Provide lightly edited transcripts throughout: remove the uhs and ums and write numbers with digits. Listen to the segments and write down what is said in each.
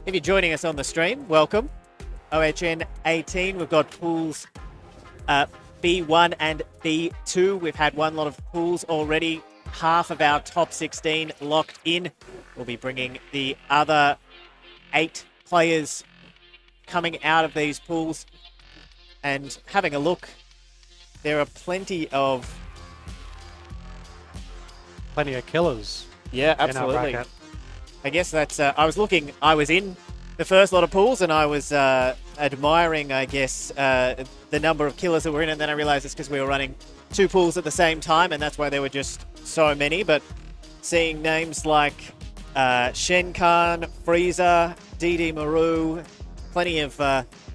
If you're joining us on the stream, welcome. OHN18, we've got pools B1 and B2. We've had one lot of pools already. Half of our top 16 locked in. We'll be bringing the other 8 players coming out of these pools and having a look. There are plenty of killers. Yeah, absolutely. I guess that's, I was in the first lot of pools and I was admiring, I guess, the number of killers that were in, and then I realized it's because we were running 2 pools at the same time and that's why there were just so many. But seeing names like Shenkan, Freezer, DD Maru, plenty of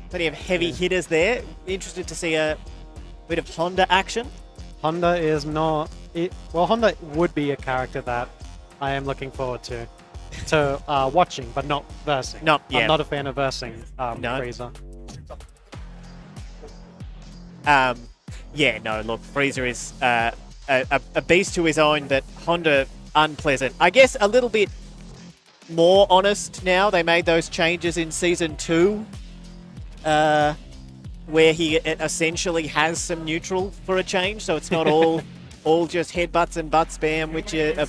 heavy hitters there. Interested to see a bit of Honda action. Honda is not... Honda would be a character that I am looking forward to watching, but not versing. I'm not a fan of versing Freezer. Look, Freezer is a beast to his own, but Honda, unpleasant. I guess a little bit more honest now. They made those changes in Season 2, where he essentially has some neutral for a change, so it's not all just headbutts and butt spam,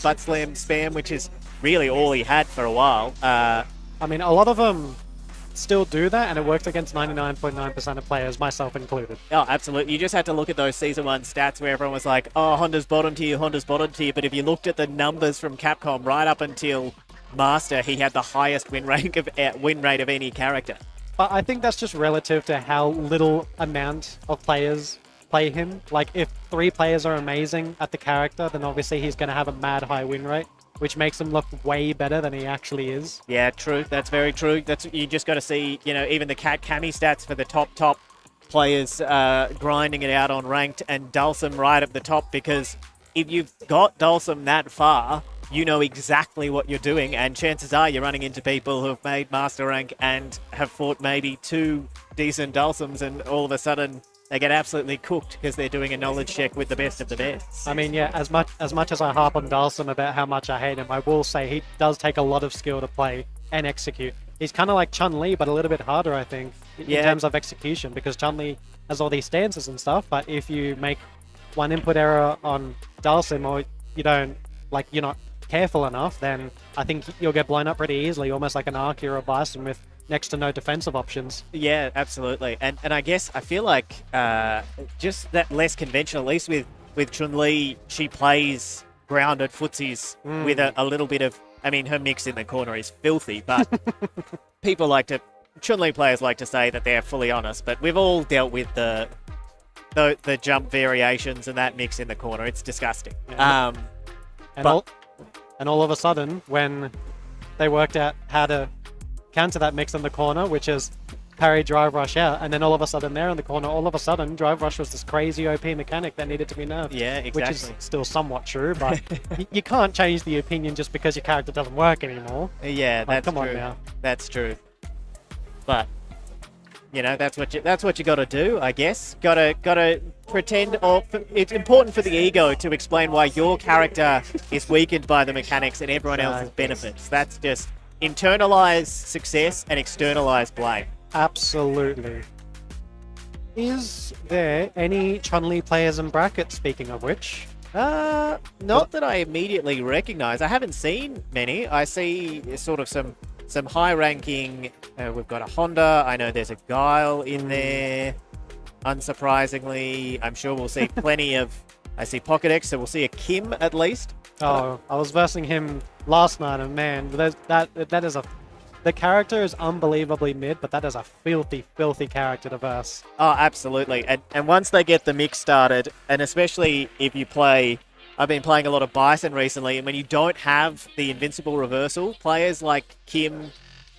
butt slam spam, which is really all he had for a while. I mean, a lot of them still do that, and it works against 99.9% of players, myself included. Oh, absolutely. You just had to look at those Season 1 stats where everyone was like, oh, Honda's bottom tier, but if you looked at the numbers from Capcom right up until Master, he had the highest win rate of any character. But I think that's just relative to how little amount of players play him. Like, if 3 players are amazing at the character, then obviously he's going to have a mad high win rate, which makes him look way better than he actually is. Yeah, true. That's very true. You just got to see, even the Kami stats for the top players grinding it out on ranked, and Dulcim right at the top, because if you've got Dulcim that far, you know exactly what you're doing, and chances are you're running into people who have made Master Rank and have fought maybe 2 decent Dulcims, and all of a sudden they get absolutely cooked because they're doing a knowledge check with the best of the best. I mean, yeah, as much as I harp on Dulcim about how much I hate him, I will say he does take a lot of skill to play and execute. He's kind of like Chun-Li, but a little bit harder, I think, in terms of execution, because Chun-Li has all these stances and stuff, but if you make one input error on Dulcim, or you're not careful enough, then I think you'll get blown up pretty easily, almost like an Arky or a Bison with next to no defensive options. Yeah, absolutely. And I guess I feel like just that less conventional, at least with Chun-Li, she plays grounded footsies with a little bit of, I mean, her mix in the corner is filthy, but Chun-Li players like to say that they're fully honest, but we've all dealt with the jump variations and that mix in the corner. It's disgusting. Yeah. And all of a sudden, when they worked out how to counter that mix in the corner, which is parry, drive, rush out, and then all of a sudden there in the corner, all of a sudden, drive rush was this crazy OP mechanic that needed to be nerfed. Yeah, exactly. Which is still somewhat true, but you can't change the opinion just because your character doesn't work anymore. Yeah, that's true. Come on now. That's true. But that's what you got to do, I guess. Got to pretend, or it's important for the ego to explain why your character is weakened by the mechanics and everyone else's benefits. That's just internalize success and externalize blame. Absolutely. Is there any Chun-Li players in bracket, speaking of which? Not that I immediately recognize. I haven't seen many. I see sort of some high-ranking. We've got a Honda. I know there's a Guile in there. Unsurprisingly, I'm sure we'll see plenty of... I see Pocket X, so we'll see a Kim at least. Oh, I was versing him last night, and man, that is a... The character is unbelievably mid, but that is a filthy, filthy character to verse. Oh, absolutely. And once they get the mix started, and especially if you play... I've been playing a lot of Bison recently, and when you don't have the invincible reversal, players like Kim,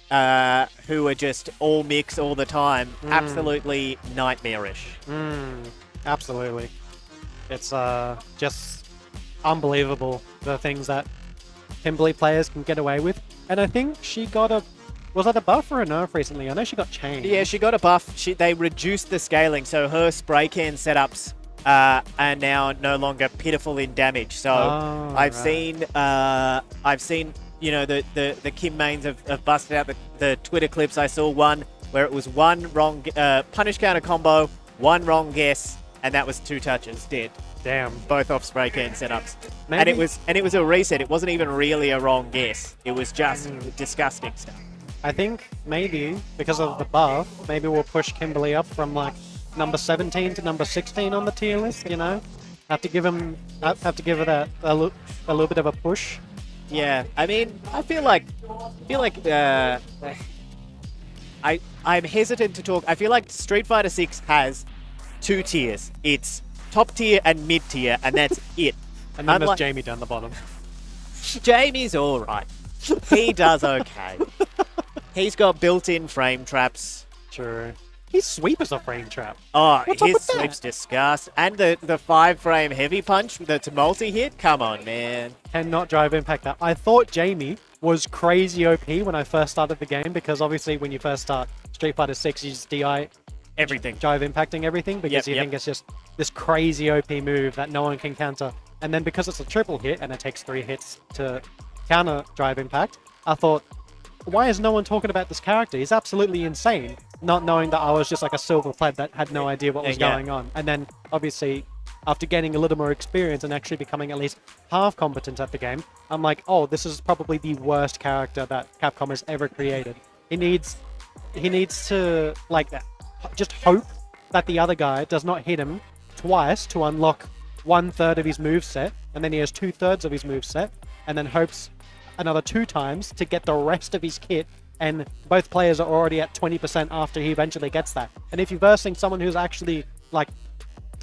who are just all mix all the time, absolutely nightmarish. Absolutely. It's just unbelievable, the things that Kimberly players can get away with. And I think she got a... Was that a buff or a nerf recently? I know she got changed. Yeah, she got a buff. They reduced the scaling, so her spray can setups are now no longer pitiful in damage. So I've seen the Kim Mains have busted out the Twitter clips. I saw one where it was one wrong punish counter combo, one wrong guess, and that was 2 touches dead. Damn. Both off spray can setups. Maybe. And it was a reset. It wasn't even really a wrong guess. It was just disgusting stuff. I think maybe because of the buff, maybe we'll push Kimberly up from like number 17 to number 16 on the tier list. Have to give her that a little bit of a push. Yeah, I mean, I feel like I'm hesitant to talk. I feel like Street Fighter 6 has 2 tiers. It's top tier and mid tier, and that's it. And then there's Jamie down the bottom. Jamie's all right. He does okay. He's got built-in frame traps. True. His sweep is a frame trap. Oh, What's up his with that? sweep's disgust. And the 5-frame heavy punch that's multi-hit? Come on, man. Cannot drive impact that. I thought Jamie was crazy OP when I first started the game, because obviously when you first start Street Fighter 6, you just DI Everything. drive impacting everything, because you think it's just this crazy OP move that no one can counter. And then because it's a triple hit and it takes 3 hits to counter drive impact, I thought, why is no one talking about this character? He's absolutely insane. Not knowing that I was just like a silver pleb that had no idea what was going on. And then obviously after gaining a little more experience and actually becoming at least half competent at the game, I'm like, oh, this is probably the worst character that Capcom has ever created. He needs to like just hope that the other guy does not hit him twice to unlock 1/3 of his moveset, and then he has 2/3 of his moveset, and then hopes another 2 times to get the rest of his kit, and both players are already at 20% after he eventually gets that. And if you're versing someone who's actually like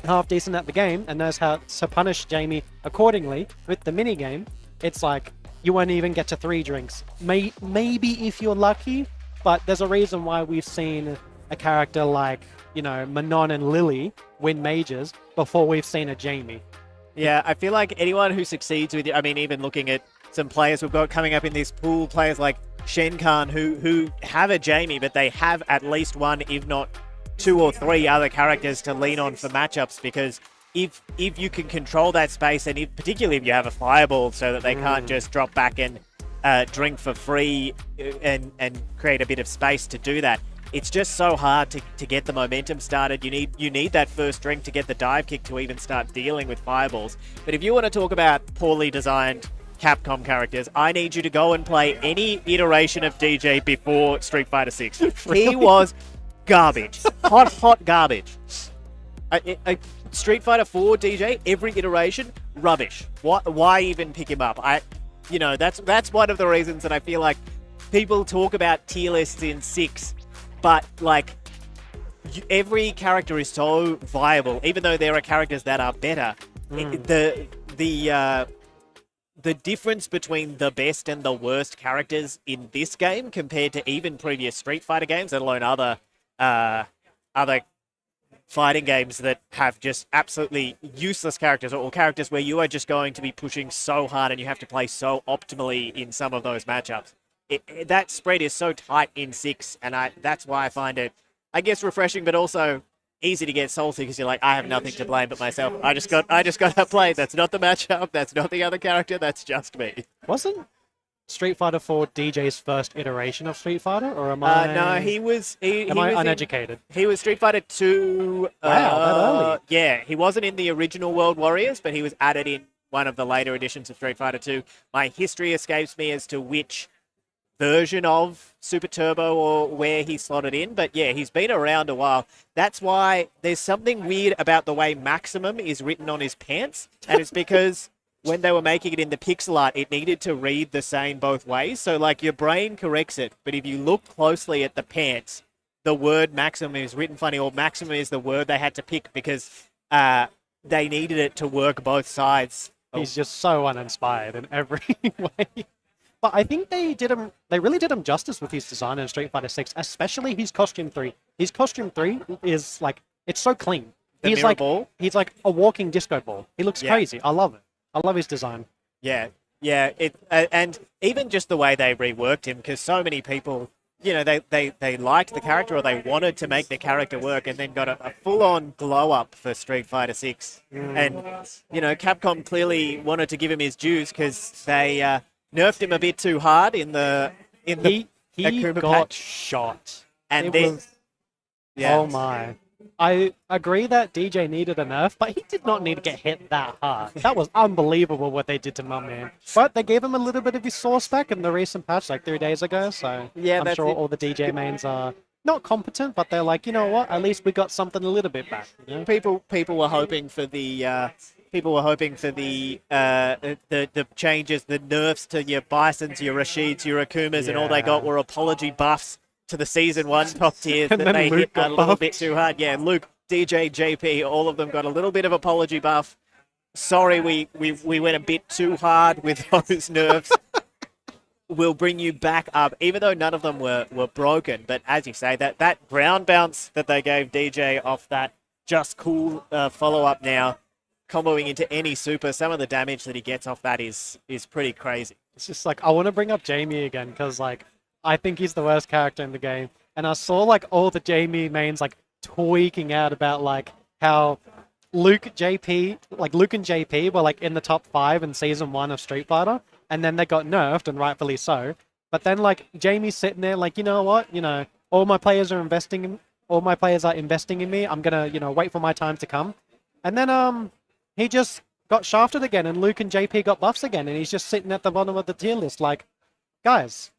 half decent at the game and knows how to punish Jamie accordingly with the mini game, it's like you won't even get to 3 drinks. Maybe if you're lucky, but there's a reason why we've seen a character like, Manon and Lily win majors before we've seen a Jamie. Yeah, I feel like anyone who succeeds with, even looking at some players we've got coming up in this pool, players like Shenkan who have a Jamie, but they have at least 1, if not 2 or 3 other characters to lean on for matchups, because if you can control that space, and particularly if you have a fireball so that they can't just drop back and drink for free and create a bit of space to do that, it's just so hard to get the momentum started. You need that first drink to get the dive kick to even start dealing with fireballs. But if you want to talk about poorly designed Capcom characters, I need you to go and play any iteration of DJ before Street Fighter 6. Really? He was garbage. Hot garbage. Street Fighter 4 DJ, every iteration, rubbish. Why even pick him up? That's one of the reasons that I feel like people talk about tier lists in 6, but like every character is so viable, even though there are characters that are better. The difference between the best and the worst characters in this game compared to even previous Street Fighter games, let alone other fighting games that have just absolutely useless characters, or characters where you are just going to be pushing so hard and you have to play so optimally in some of those matchups. That spread is so tight in 6, and that's why I find it, I guess, refreshing, but also easy to get salty, because you're like, I have nothing to blame but myself. I just got that play. That's not the matchup. That's not the other character. That's just me. Wasn't Street Fighter 4 DJ's first iteration of Street Fighter, or am I? No, he was. Am I uneducated? He was Street Fighter 2. Wow, that early. Yeah, he wasn't in the original World Warriors, but he was added in one of the later editions of Street Fighter 2. My history escapes me as to which version of Super Turbo or where he slotted in, but yeah, he's been around a while. That's why there's something weird about the way Maximum is written on his pants, and it's because when they were making it in the pixel art, it needed to read the same both ways. So like your brain corrects it, but if you look closely at the pants, the word Maximum is written funny, or Maximum is the word they had to pick because they needed it to work both sides. He's just so uninspired in every way. But I think they really did him justice with his design in Street Fighter 6, especially his costume 3. His costume 3 is like, it's so clean. He's like a walking disco ball. He looks crazy. I love it. I love his design. Yeah. And even just the way they reworked him, because so many people, they liked the character, or they wanted to make the character work, and then got a full-on glow-up for Street Fighter 6. And, Capcom clearly wanted to give him his dues, because nerfed him a bit too hard in the He Akuma got patch. shot. And It then, was, yeah. oh my. I agree that DJ needed a nerf, but he did not need to get hit that hard. That was unbelievable what they did to my man. But they gave him a little bit of his source back in the recent patch, like 3 days ago. So Yeah, I'm that's sure it. all the DJ mains are not competent, but they're like, you know what? At least we got something a little bit back. You know? People were hoping for the the changes, the nerfs to your Bisons, your Rashids, your Akumas, and all they got Yeah. were apology buffs to the Season 1 top tiers And that then they Luke hit a got little buffed. bit too hard. Yeah, Luke, DJ, JP, all of them got a little bit of apology buff. Sorry, we went a bit too hard with those nerfs. We'll bring you back up, even though none of them were broken. But as you say, that ground bounce that they gave DJ off that just cool follow-up now, comboing into any super, some of the damage that he gets off that is pretty crazy. It's just like, I want to bring up Jamie again because, like, I think he's the worst character in the game. And I saw, like, all the Jamie mains, like, tweaking out about, like, how Luke and JP were, like, in the top 5 in Season 1 of Street Fighter. And then they got nerfed, and rightfully so. But then, like, Jamie's sitting there, like, you know what? You know, all my players are investing in me. I'm gonna, wait for my time to come. And then, he just got shafted again, and Luke and JP got buffs again, and he's just sitting at the bottom of the tier list, like, guys,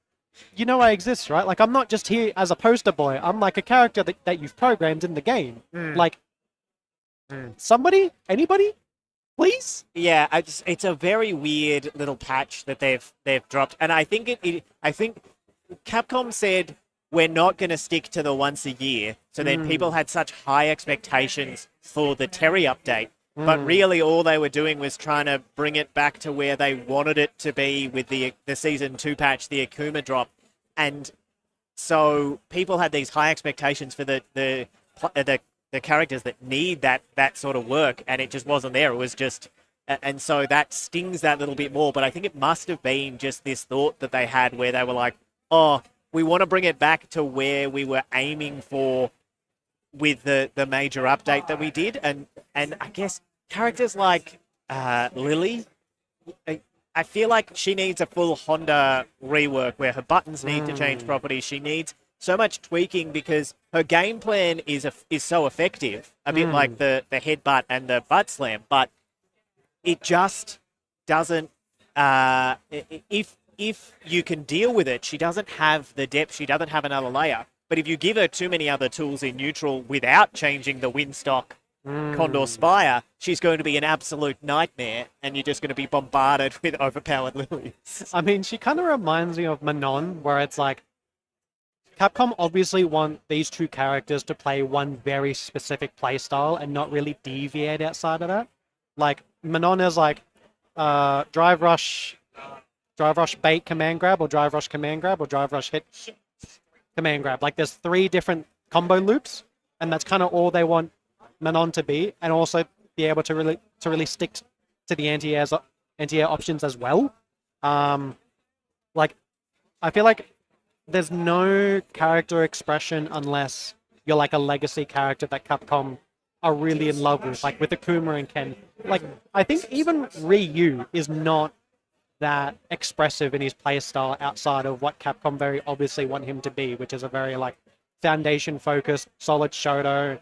you know I exist, right? Like, I'm not just here as a poster boy. I'm like a character that you've programmed in the game. Like, somebody, anybody, please. Yeah, it's a very weird little patch that they've dropped, and I think I think Capcom said we're not going to stick to the once a year. So then people had such high expectations for the Terry update. But really all they were doing was trying to bring it back to where they wanted it to be with the Season 2 patch, the Akuma drop. And so people had these high expectations for the characters that need that sort of work, and it just wasn't there. It was just... And so that stings that little bit more. But I think it must have been just this thought that they had where they were like, oh, we want to bring it back to where we were aiming for with the major update that we did. And I guess characters like Lily, I feel like she needs a full Honda rework where her buttons need to change properties. She needs so much tweaking because her game plan is so effective, a bit like the headbutt and the butt slam, but it just doesn't... if you can deal with it, she doesn't have the depth, she doesn't have another layer. But if you give her too many other tools in neutral without changing the Windstock Condor Spire, she's going to be an absolute nightmare, and you're just going to be bombarded with overpowered lilies. I mean, she kind of reminds me of Manon, where it's like, Capcom obviously want these two characters to play one very specific playstyle and not really deviate outside of that. Like, Manon is like drive rush bait command grab, or drive rush command grab, or drive rush hit command grab. Like, there's 3 different combo loops, and that's kind of all they want Manon to be, and also be able to really stick to the anti-air options as well. Like, I feel like there's no character expression unless you're like a legacy character that Capcom are really in love with, like with Akuma and Ken. Like, I think even Ryu is not that expressive in his playstyle outside of what Capcom very obviously want him to be, which is a very like foundation-focused, solid Shoto.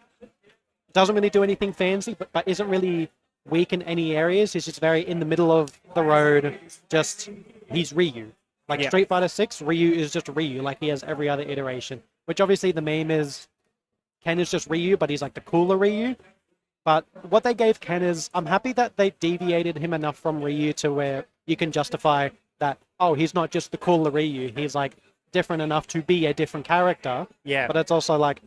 Doesn't really do anything fancy, but isn't really weak in any areas. He's just very in the middle of the road. Just, he's Ryu. Like, yeah. Street Fighter 6, Ryu is just Ryu, like he has every other iteration. Which obviously the meme is Ken is just Ryu, but he's like the cooler Ryu. But what they gave Ken is, I'm happy that they deviated him enough from Ryu to where you can justify that, oh, he's not just the cooler Ryu, he's like different enough to be a different character. Yeah. But it's also like,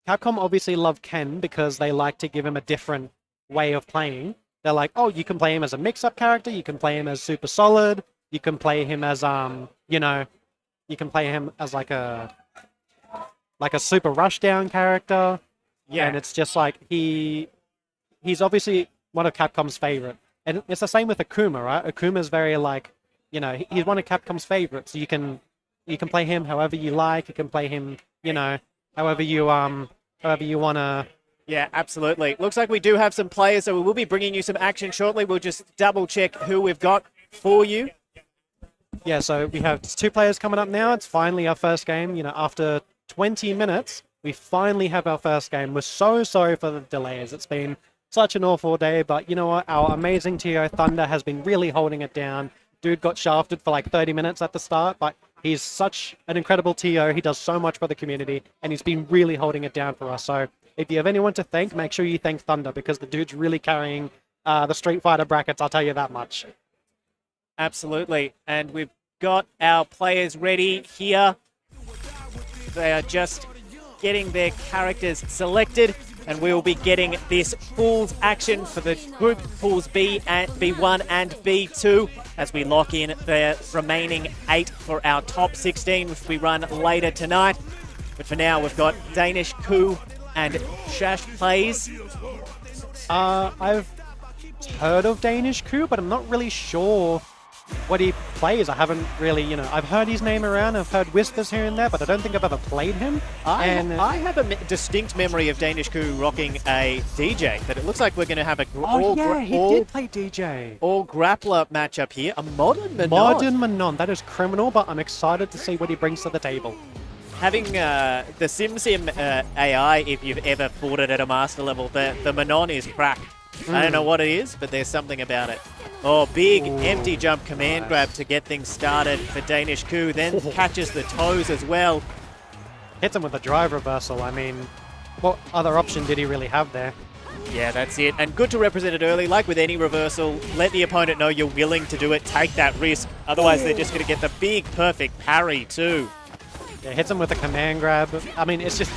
Capcom obviously love Ken because they like to give him a different way of playing. They're like, oh, you can play him as a mix-up character, you can play him as super solid, you can play him as, you can play him as like a super rushdown character. Yeah. And it's just like, he's obviously one of Capcom's favorite. And it's the same with Akuma, right? Akuma's very like, he's one of Capcom's favorites. So you can play him however you like. You can play him, however you want to. Yeah, absolutely. Looks like we do have some players, so we will be bringing you some action shortly. We'll just double check who we've got for you. Yeah, so we have 2 players coming up now. It's finally our first game. You know, after 20 minutes, we finally have our first game. We're so sorry for the delays. It's been such an awful day, but you know what? Our amazing TO Thunder has been really holding it down. Dude got shafted for like 30 minutes at the start, but he's such an incredible TO. He does so much for the community, and he's been really holding it down for us. So if you have anyone to thank, make sure you thank Thunder, because the dude's really carrying the Street Fighter brackets, I'll tell you that much. Absolutely. And we've got our players ready here. They are just getting their characters selected, and we will be getting this pools action for the group pools B1 and B2 as we lock in the remaining 8 for our top 16, which we run later tonight. But for now, we've got Danish Coup and Shash Plays. I've heard of Danish Coup, but I'm not really sure what he plays. I haven't really, you know, I've heard his name around, I've heard whispers here and there, but I don't think I've ever played him. I have a distinct memory of Danish Coup rocking a DJ, but it looks like we're going to have a he did play DJ. All grappler matchup here. A modern Manon. Modern Manon, that is criminal, but I'm excited to see what he brings to the table. Having the SimSim AI, if you've ever fought it at a master level, the Manon is cracked. I don't know what it is, but there's something about it. Oh, big empty jump command grab to get things started for Danish Coup, then catches the toes as well. Hits him with a drive reversal. I mean, what other option did he really have there? Yeah, that's it. And good to represent it early. Like with any reversal, let the opponent know you're willing to do it. Take that risk. Otherwise, they're just going to get the big, perfect parry too. Yeah, hits him with a command grab. I mean, it's just...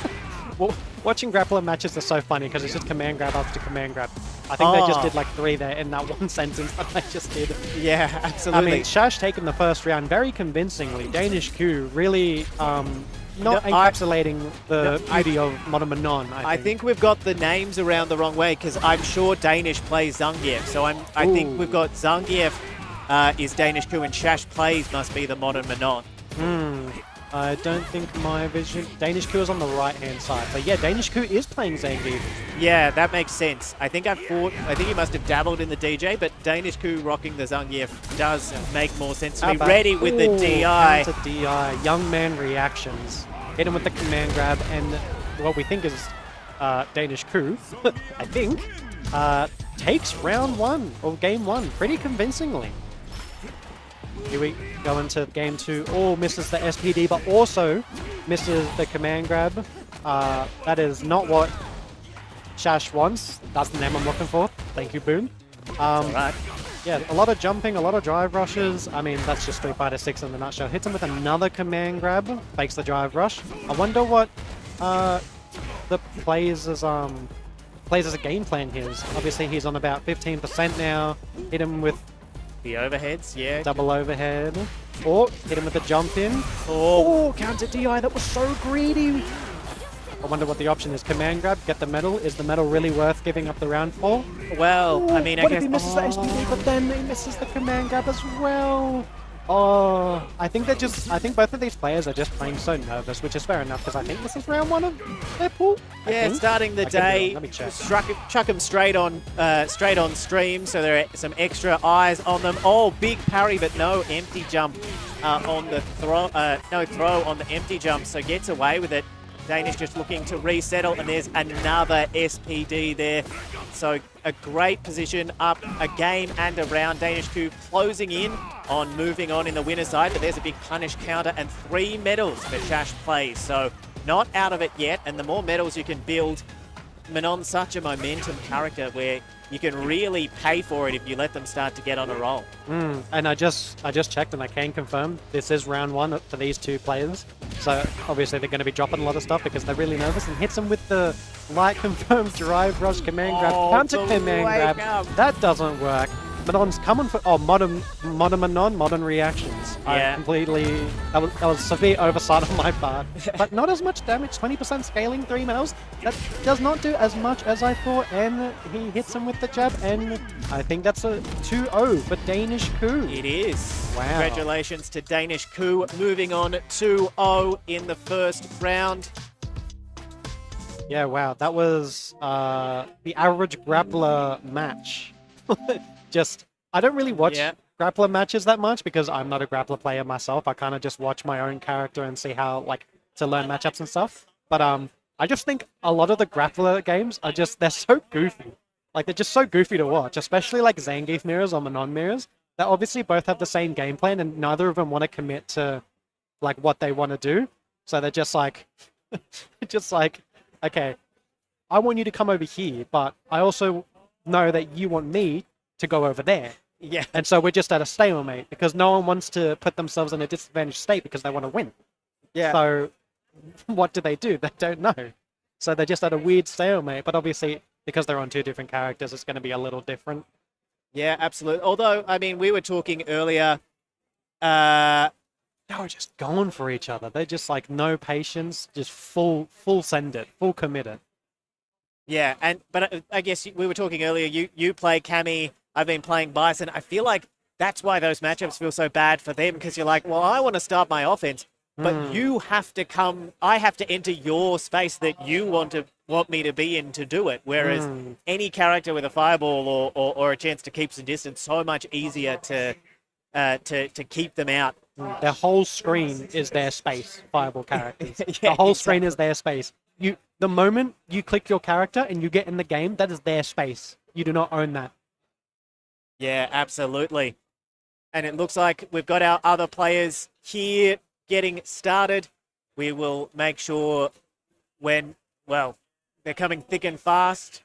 watching grappler matches are so funny because it's just command grab after command grab. I think they just did like 3 there in that one sentence that I just did. Yeah, absolutely. I mean, Shash taking the first round very convincingly. Danish Coup really not encapsulating the beauty of Modern Manon, I think we've got the names around the wrong way because I'm sure Danish plays Zangief. So I think we've got Zangief is Danish Coup and Shash Plays must be the Modern Manon. I don't think my vision... Danish Coup is on the right-hand side. So yeah, Danish Coup is playing Zangief. Yeah, that makes sense. I think he must have dabbled in the DJ, but Danish Coup rocking the Zangief does make more sense to me. Ready with the DI. Counter DI. Young man reactions. Hit him with the command grab, and what we think is Danish Coup, I think, takes round 1, or game 1, pretty convincingly. Here we go into game 2. Oh, misses the SPD, but also misses the command grab. That is not what Shash wants. That's the name I'm looking for. Thank you, Boone. Right. Yeah, a lot of jumping, a lot of drive rushes. I mean, that's just Street Fighter 6 in the nutshell. Hits him with another command grab. Fakes the drive rush. I wonder what the plays as a game plan here is. Obviously, he's on about 15% now. Hit him with the overheads, yeah. Double overhead. Or hit him with a jump in. Oh, counter DI. That was so greedy. I wonder what the option is. Command grab, get the medal. Is the medal really worth giving up the round for? Well, I mean, I what guess... if he misses the SPD, but then he misses the command grab as well? Oh, I think both of these players are just playing so nervous, which is fair enough, because I think this is round 1 of their pool. Yeah, starting the day, chuck them straight on stream, so there are some extra eyes on them. Oh, big parry, but no empty jump on the throw. No throw on the empty jump, so gets away with it. Danish just looking to resettle, and there's another SPD there. So a great position up a game and a round. Danish Coup closing in on moving on in the winner's side, but there's a big punish counter and 3 medals for Shash Plays. So not out of it yet, and the more medals you can build, Manon's such a momentum character where you can really pay for it if you let them start to get on a roll. And I just checked, and I can confirm this is round 1 for these 2 players. So obviously they're going to be dropping a lot of stuff because they're really nervous, and hits them with the light confirmed drive rush command grab, counter command grab. That doesn't work. Manon's coming for modern Manon, modern reactions. Yeah. I completely that was severe oversight on my part, but not as much damage. 20% scaling, 3 medals. That does not do as much as I thought, and he hits him with the jab, and I think that's a 2-0 for Danish Coup. It is. Wow. Congratulations to Danish Coup, moving on 2-0 in the first round. Yeah, wow, that was the average grappler match. I don't really watch grappler matches that much because I'm not a grappler player myself. I kind of just watch my own character and see how, like, to learn matchups and stuff. But I just think a lot of the grappler games are just, they're so goofy. Like, they're just so goofy to watch, especially like Zangief mirrors or Manon mirrors. They obviously both have the same game plan and neither of them want to commit to, like, what they want to do. So they're just like, okay, I want you to come over here, but I also know that you want me to go over there. Yeah. And so we're just at a stalemate because no one wants to put themselves in a disadvantaged state because they want to win. Yeah. So what do? They don't know. So they're just at a weird stalemate. But obviously, because they're on two different characters, it's going to be a little different. Yeah, absolutely. Although, I mean, we were talking earlier. They were just going for each other. They're just like no patience, just full send it, full commit it. Yeah, but I guess we were talking earlier. You play Cammy. I've been playing Bison. I feel like that's why those matchups feel so bad for them because you're like, well, I want to start my offense, but you have to come. I have to enter your space that you want me to be in to do it. Whereas any character with a fireball or a chance to keep some distance, so much easier to keep them out. Their whole screen is their space. Fireball characters. Yeah, the whole screen is their space. The moment you click your character and you get in the game, that is their space. You do not own that. Yeah, absolutely. And it looks like we've got our other players here getting started. We will make sure when, well, they're coming thick and fast.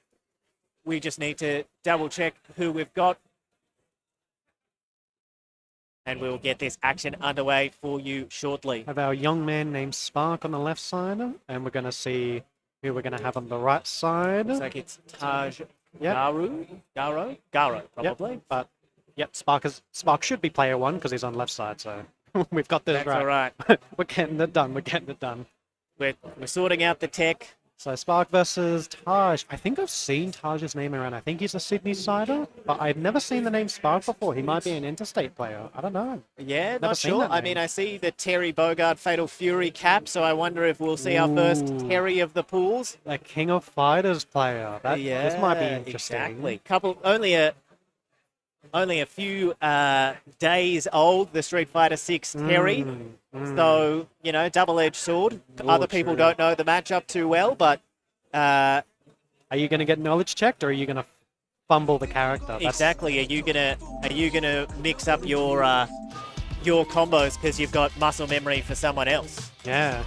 We just need to double check who we've got. And we'll get this action underway for you shortly. Have our young man named Spark on the left side, and we're going to see who we're going to have on the right side. Looks like it's Taj Garo, probably. Yep, but Spark should be player one because he's on left side, so we've got this That's right. all right. We're getting it done. We're sorting out the tech. So Spark versus Taj. I think I've seen Taj's name around. I think he's a Sydney sider, but I've never seen the name Spark before. He might be an interstate player. I don't know. Yeah, not sure. I mean, I see the Terry Bogard Fatal Fury cap, so I wonder if we'll see our first Terry of the pools. A King of Fighters player. This might be interesting. Exactly. Only a few days old, the Street Fighter 6 Terry. So, double-edged sword. Other people don't know the matchup too well, but... are you going to get knowledge checked, or are you going to fumble the character? Exactly. Are you gonna mix up your combos because you've got muscle memory for someone else? Yeah.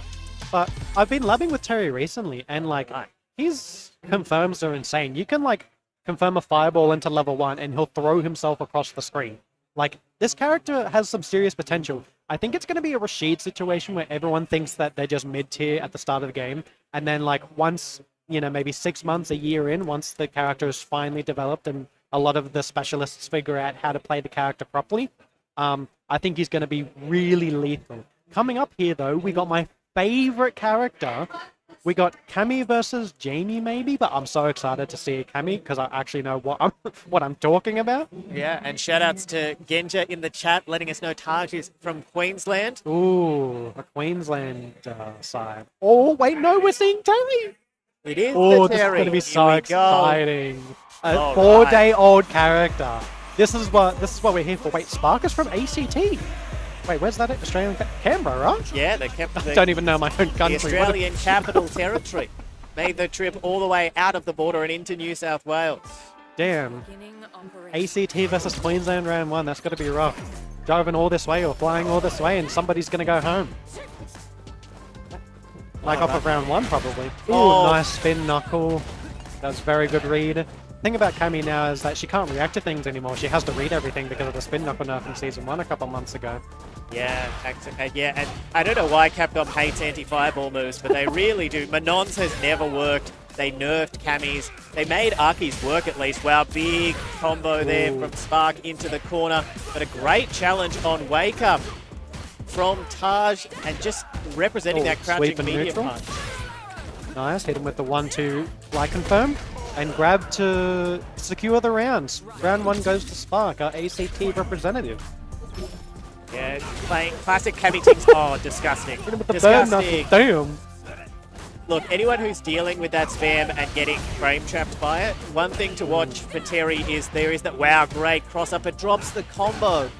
But I've been labbing with Terry recently, and, his confirms are insane. You can, confirm a fireball into level 1 and he'll throw himself across the screen. This character has some serious potential. I think it's going to be a Rashid situation where everyone thinks that they're just mid-tier at the start of the game. And then once, maybe 6 months, a year in, once the character is finally developed and a lot of the specialists figure out how to play the character properly, I think he's going to be really lethal. Coming up here, though, we got my favorite character. We got Cammy versus Jamie, maybe, but I'm so excited to see Cammy because I actually know what I'm talking about. Yeah, and shout-outs to Genja in the chat letting us know Taj is from Queensland. Ooh, a Queensland side. Oh, wait, no, we're seeing Terry. It is the Terry. This is going to be so exciting. A All 4-day-old character. This is what we're here for. Wait, Spark is from ACT. Wait, where's that? Australian Canberra, right? Yeah, I don't even know my own country. The Australian Capital Territory made the trip all the way out of the border and into New South Wales. Damn. ACT versus Queensland round 1. That's got to be rough. Driving all this way or flying all this way, and somebody's going to go home. Off of round 1, probably. Ooh, nice spin knuckle. That was very good read. The thing about Cammy now is that she can't react to things anymore. She has to read everything because of the spin knuckle nerf in Season 1 a couple months ago. Yeah, and I don't know why Capcom hates anti-fireball moves, but they really do. Manon's has never worked. They nerfed Cammy's. They made Aki's work at least. Wow, big combo there from Spark into the corner. But a great challenge on Wake Up from Taj and just representing that crouching medium punch. Nice, hit him with the 1-2 fly confirm. And grab to secure the rounds. Round 1 goes to Spark, our ACT representative. Yeah, playing classic Cammy things. Oh, disgusting. Hit him with the burn knuckle. Damn. look, anyone who's dealing with that spam and getting frame trapped by it, one thing to watch for Terry is that, wow, great cross up. It drops the combo.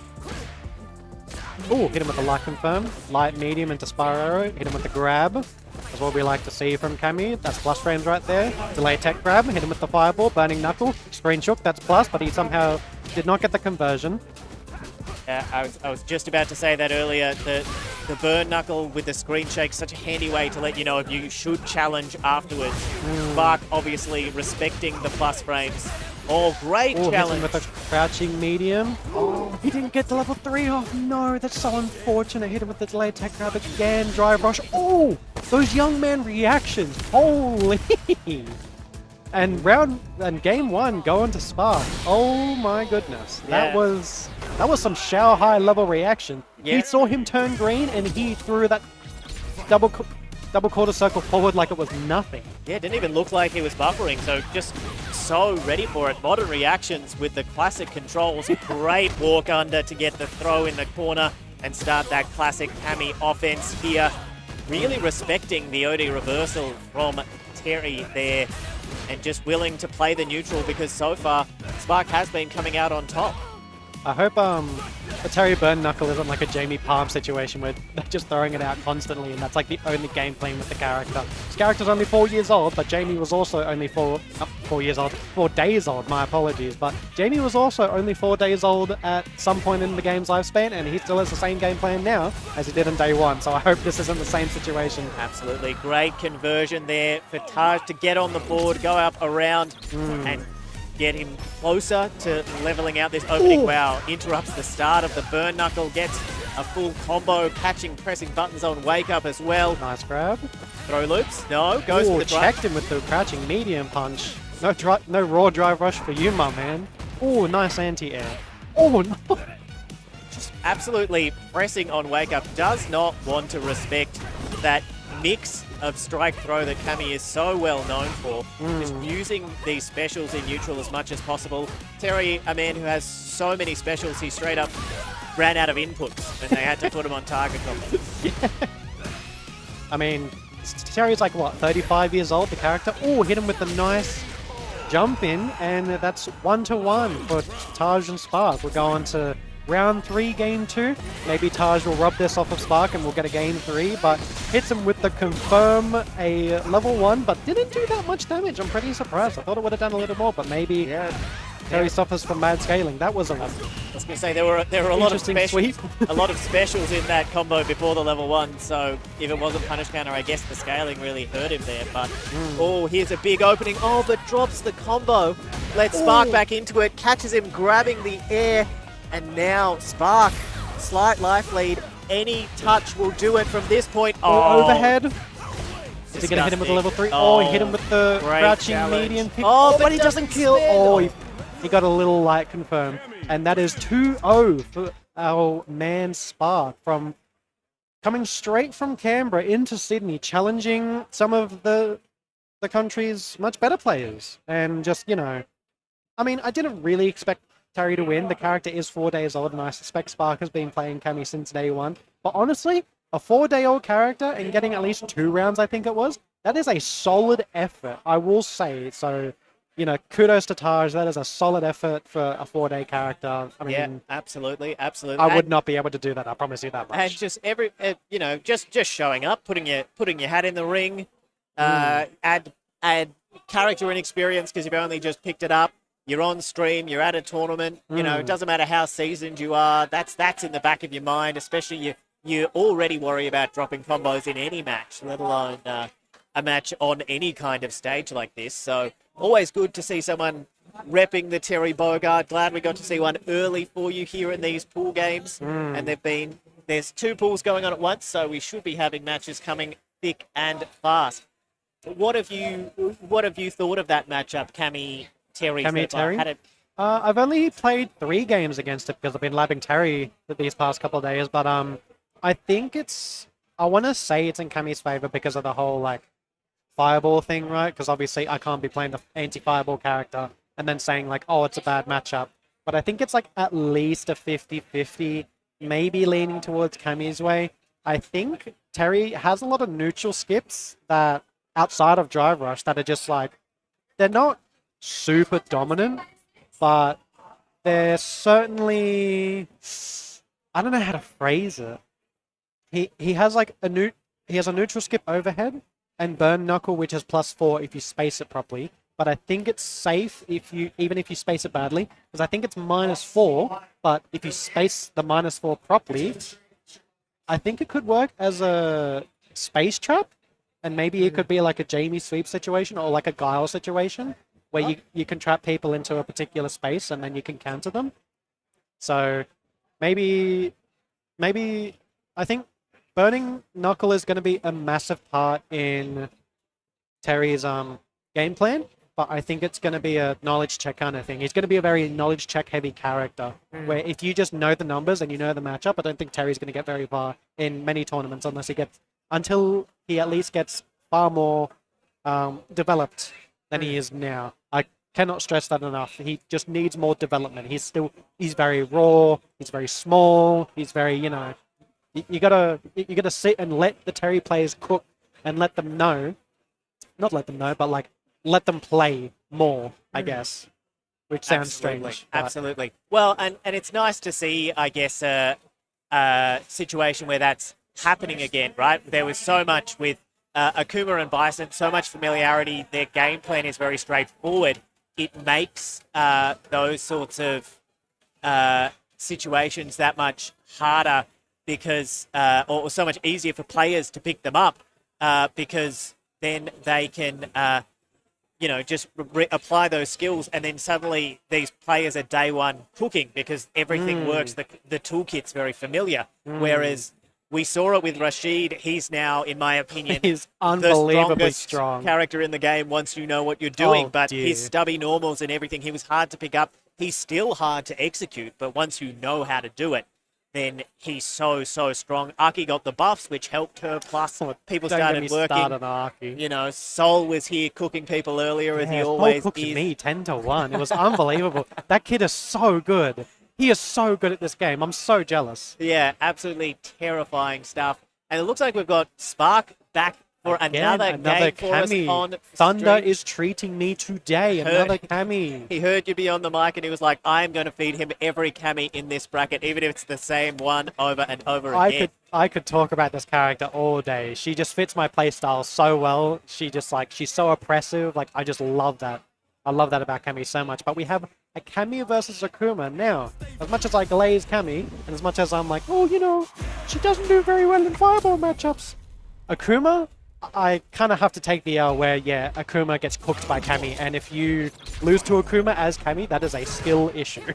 Oh, hit him with the light confirm. Light, medium into Spire Arrow. Hit him with the grab. That's what we like to see from Cammy. That's plus frames right there. Delay tech grab. Hit him with the Fireball. Burning Knuckle. Screen shook. That's plus, but he somehow did not get the conversion. I was just about to say that earlier. The burn knuckle with the screen shake, such a handy way to let you know if you should challenge afterwards. Spark obviously respecting the plus frames. Oh, great challenge. Hit him with a crouching medium. Oh, he didn't get to level 3. Oh no, that's so unfortunate. Hit him with the delayed tech grab again. Drive rush. Oh, those young man reactions. Holy. And game 1 going to Spark. Oh my goodness. Yeah. That was some shower high level reaction. Yeah. He saw him turn green and he threw that double quarter circle forward like it was nothing. Yeah, it didn't even look like he was buffering, so just so ready for it. Modern reactions with the classic controls. Great walk under to get the throw in the corner and start that classic Cammy offense here. Really respecting the OD reversal from Terry there and just willing to play the neutral because so far Spark has been coming out on top. I hope the Terry Burn Knuckle isn't like a Jamie Palm situation where they're just throwing it out constantly and that's like the only game playing with the character. This character's only 4 years old, but Jamie was also only 4 days old, my apologies. But Jamie was also only 4 days old at some point in the game's lifespan and he still has the same game plan now as he did on day 1. So I hope this isn't the same situation. Absolutely. Great conversion there for Taj to get on the board, go up around and get him closer to leveling out this opening. Ooh. Wow, interrupts the start of the burn knuckle, gets a full combo, pressing buttons on wake up as well. Nice grab. Throw loops, no, goes for the drive. Checked him with the crouching medium punch. No raw drive rush for you, my man. Oh, nice anti-air. Oh, no. Just absolutely pressing on wake up, does not want to respect that mix of strike throw that Cammy is so well known for. Just using these specials in neutral as much as possible. Terry, a man who has so many specials, he straight up ran out of inputs and they had to put him on target combos. Yeah. I mean, Terry's like, what, 35 years old, the character? Oh, hit him with the nice jump in, and that's 1-1 for Taj and Spark. We're going to round 3, game 2. Maybe Taj will rub this off of Spark and we'll get a game 3, but hits him with the confirm a level 1, but didn't do that much damage. I'm pretty surprised. I thought it would have done a little more, but maybe Terry suffers from bad scaling. That was a I was going to say there were a lot of specials, a lot of specials in that combo before the level 1. So if it wasn't punish counter, I guess the scaling really hurt him there. But oh, here's a big opening. Oh, but drops the combo. Lets Spark back into it. Catches him grabbing the air. And now Spark, slight life lead. Any touch will do it from this point. Oh, overhead. Is he going to hit him with a level 3? Oh, he hit him with the crouching medium pick. Oh, but he doesn't kill. Oh, he got a little light confirm. And that is 2-0 for our man Spark, from coming straight from Canberra into Sydney, challenging some of the country's much better players. And just, I mean, I didn't really expect Terry to win. The character is 4 days old, and I suspect Spark has been playing Cammy since day 1. But honestly, a 4-day-old character and getting at least 2 rounds, I think it was, that is a solid effort, I will say. So, kudos to Taj. That is a solid effort for a 4-day character. I mean, yeah, absolutely. I would not be able to do that. I promise you that much. And just just showing up, putting your hat in the ring, add character and experience because you've only just picked it up. You're on stream, you're at a tournament, it doesn't matter how seasoned you are, that's in the back of your mind, especially you already worry about dropping combos in any match, let alone a match on any kind of stage like this. So always good to see someone repping the Terry Bogard. Glad we got to see one early for you here in these pool games. And there's 2 pools going on at once, so we should be having matches coming thick and fast. What have you thought of that matchup, Cammy? Terry. I've only played 3 games against it because I've been labbing Terry these past couple of days, but I think I want to say it's in Cammy's favor because of the whole fireball thing, right? Because obviously I can't be playing the anti-fireball character and then saying it's a bad matchup. But I think it's at least a 50-50, maybe leaning towards Cammy's way. I think Terry has a lot of neutral skips that outside of Drive Rush that are just like, they're not super dominant, but they're certainly, I don't know how to phrase it. He has like he has a neutral skip overhead and burn knuckle, which is +4 if you space it properly. But I think it's safe even if you space it badly, because I think it's -4. But if you space the -4 properly, I think it could work as a space trap, and maybe it could be like a Jamie sweep situation or like a Guile situation where you can trap people into a particular space and then you can counter them. So maybe I think burning knuckle is going to be a massive part in Terry's game plan, but I think it's going to be a knowledge check kind of thing. He's going to be a very knowledge check heavy character, where if you just know the numbers and you know the matchup, I don't think Terry's going to get very far in many tournaments until he at least gets far more developed than he is now. I cannot stress that enough. He just needs more development. He's very raw. He's very small. He's very, you gotta sit and let the Terry players cook and let them know, not let them know, but like let them play more, I guess, which sounds strange. Absolutely. Well, and it's nice to see, I guess, a situation where that's happening again, right? There was so much with Akuma and Bison, so much familiarity. Their game plan is very straightforward. It makes those sorts of situations that much harder because, or so much easier for players to pick them up because then they can, just apply those skills, and then suddenly these players are day one cooking because everything works. The toolkit's very familiar. Whereas we saw it with Rashid. He's now, in my opinion, he's unbelievably strong character in the game once you know what you're doing. But his stubby normals and everything, he was hard to pick up. He's still hard to execute, but once you know how to do it, then he's so strong. Aki got the buffs, which helped her. Plus, people started working. Sol was here cooking people earlier, as he always cooked is. Me 10-1. It was unbelievable. That kid is so good. He is so good at this game. I'm so jealous. Yeah, absolutely terrifying stuff. And it looks like we've got Spark back for another game for us on Thunder stream. is treating me today. Another Cammy. He heard you be on the mic and he was like, I'm going to feed him every Cammy in this bracket, even if it's the same one over and over again. I could talk about this character all day. She just fits my playstyle so well. She's so oppressive. Like, I just love that. I love that about Cammy so much. But we have a Cammy versus Akuma. Now, as much as I glaze Cammy, and as much as I'm like, she doesn't do very well in Fireball matchups, Akuma, I kind of have to take the L where, Akuma gets cooked by Cammy, and if you lose to Akuma as Cammy, that is a skill issue.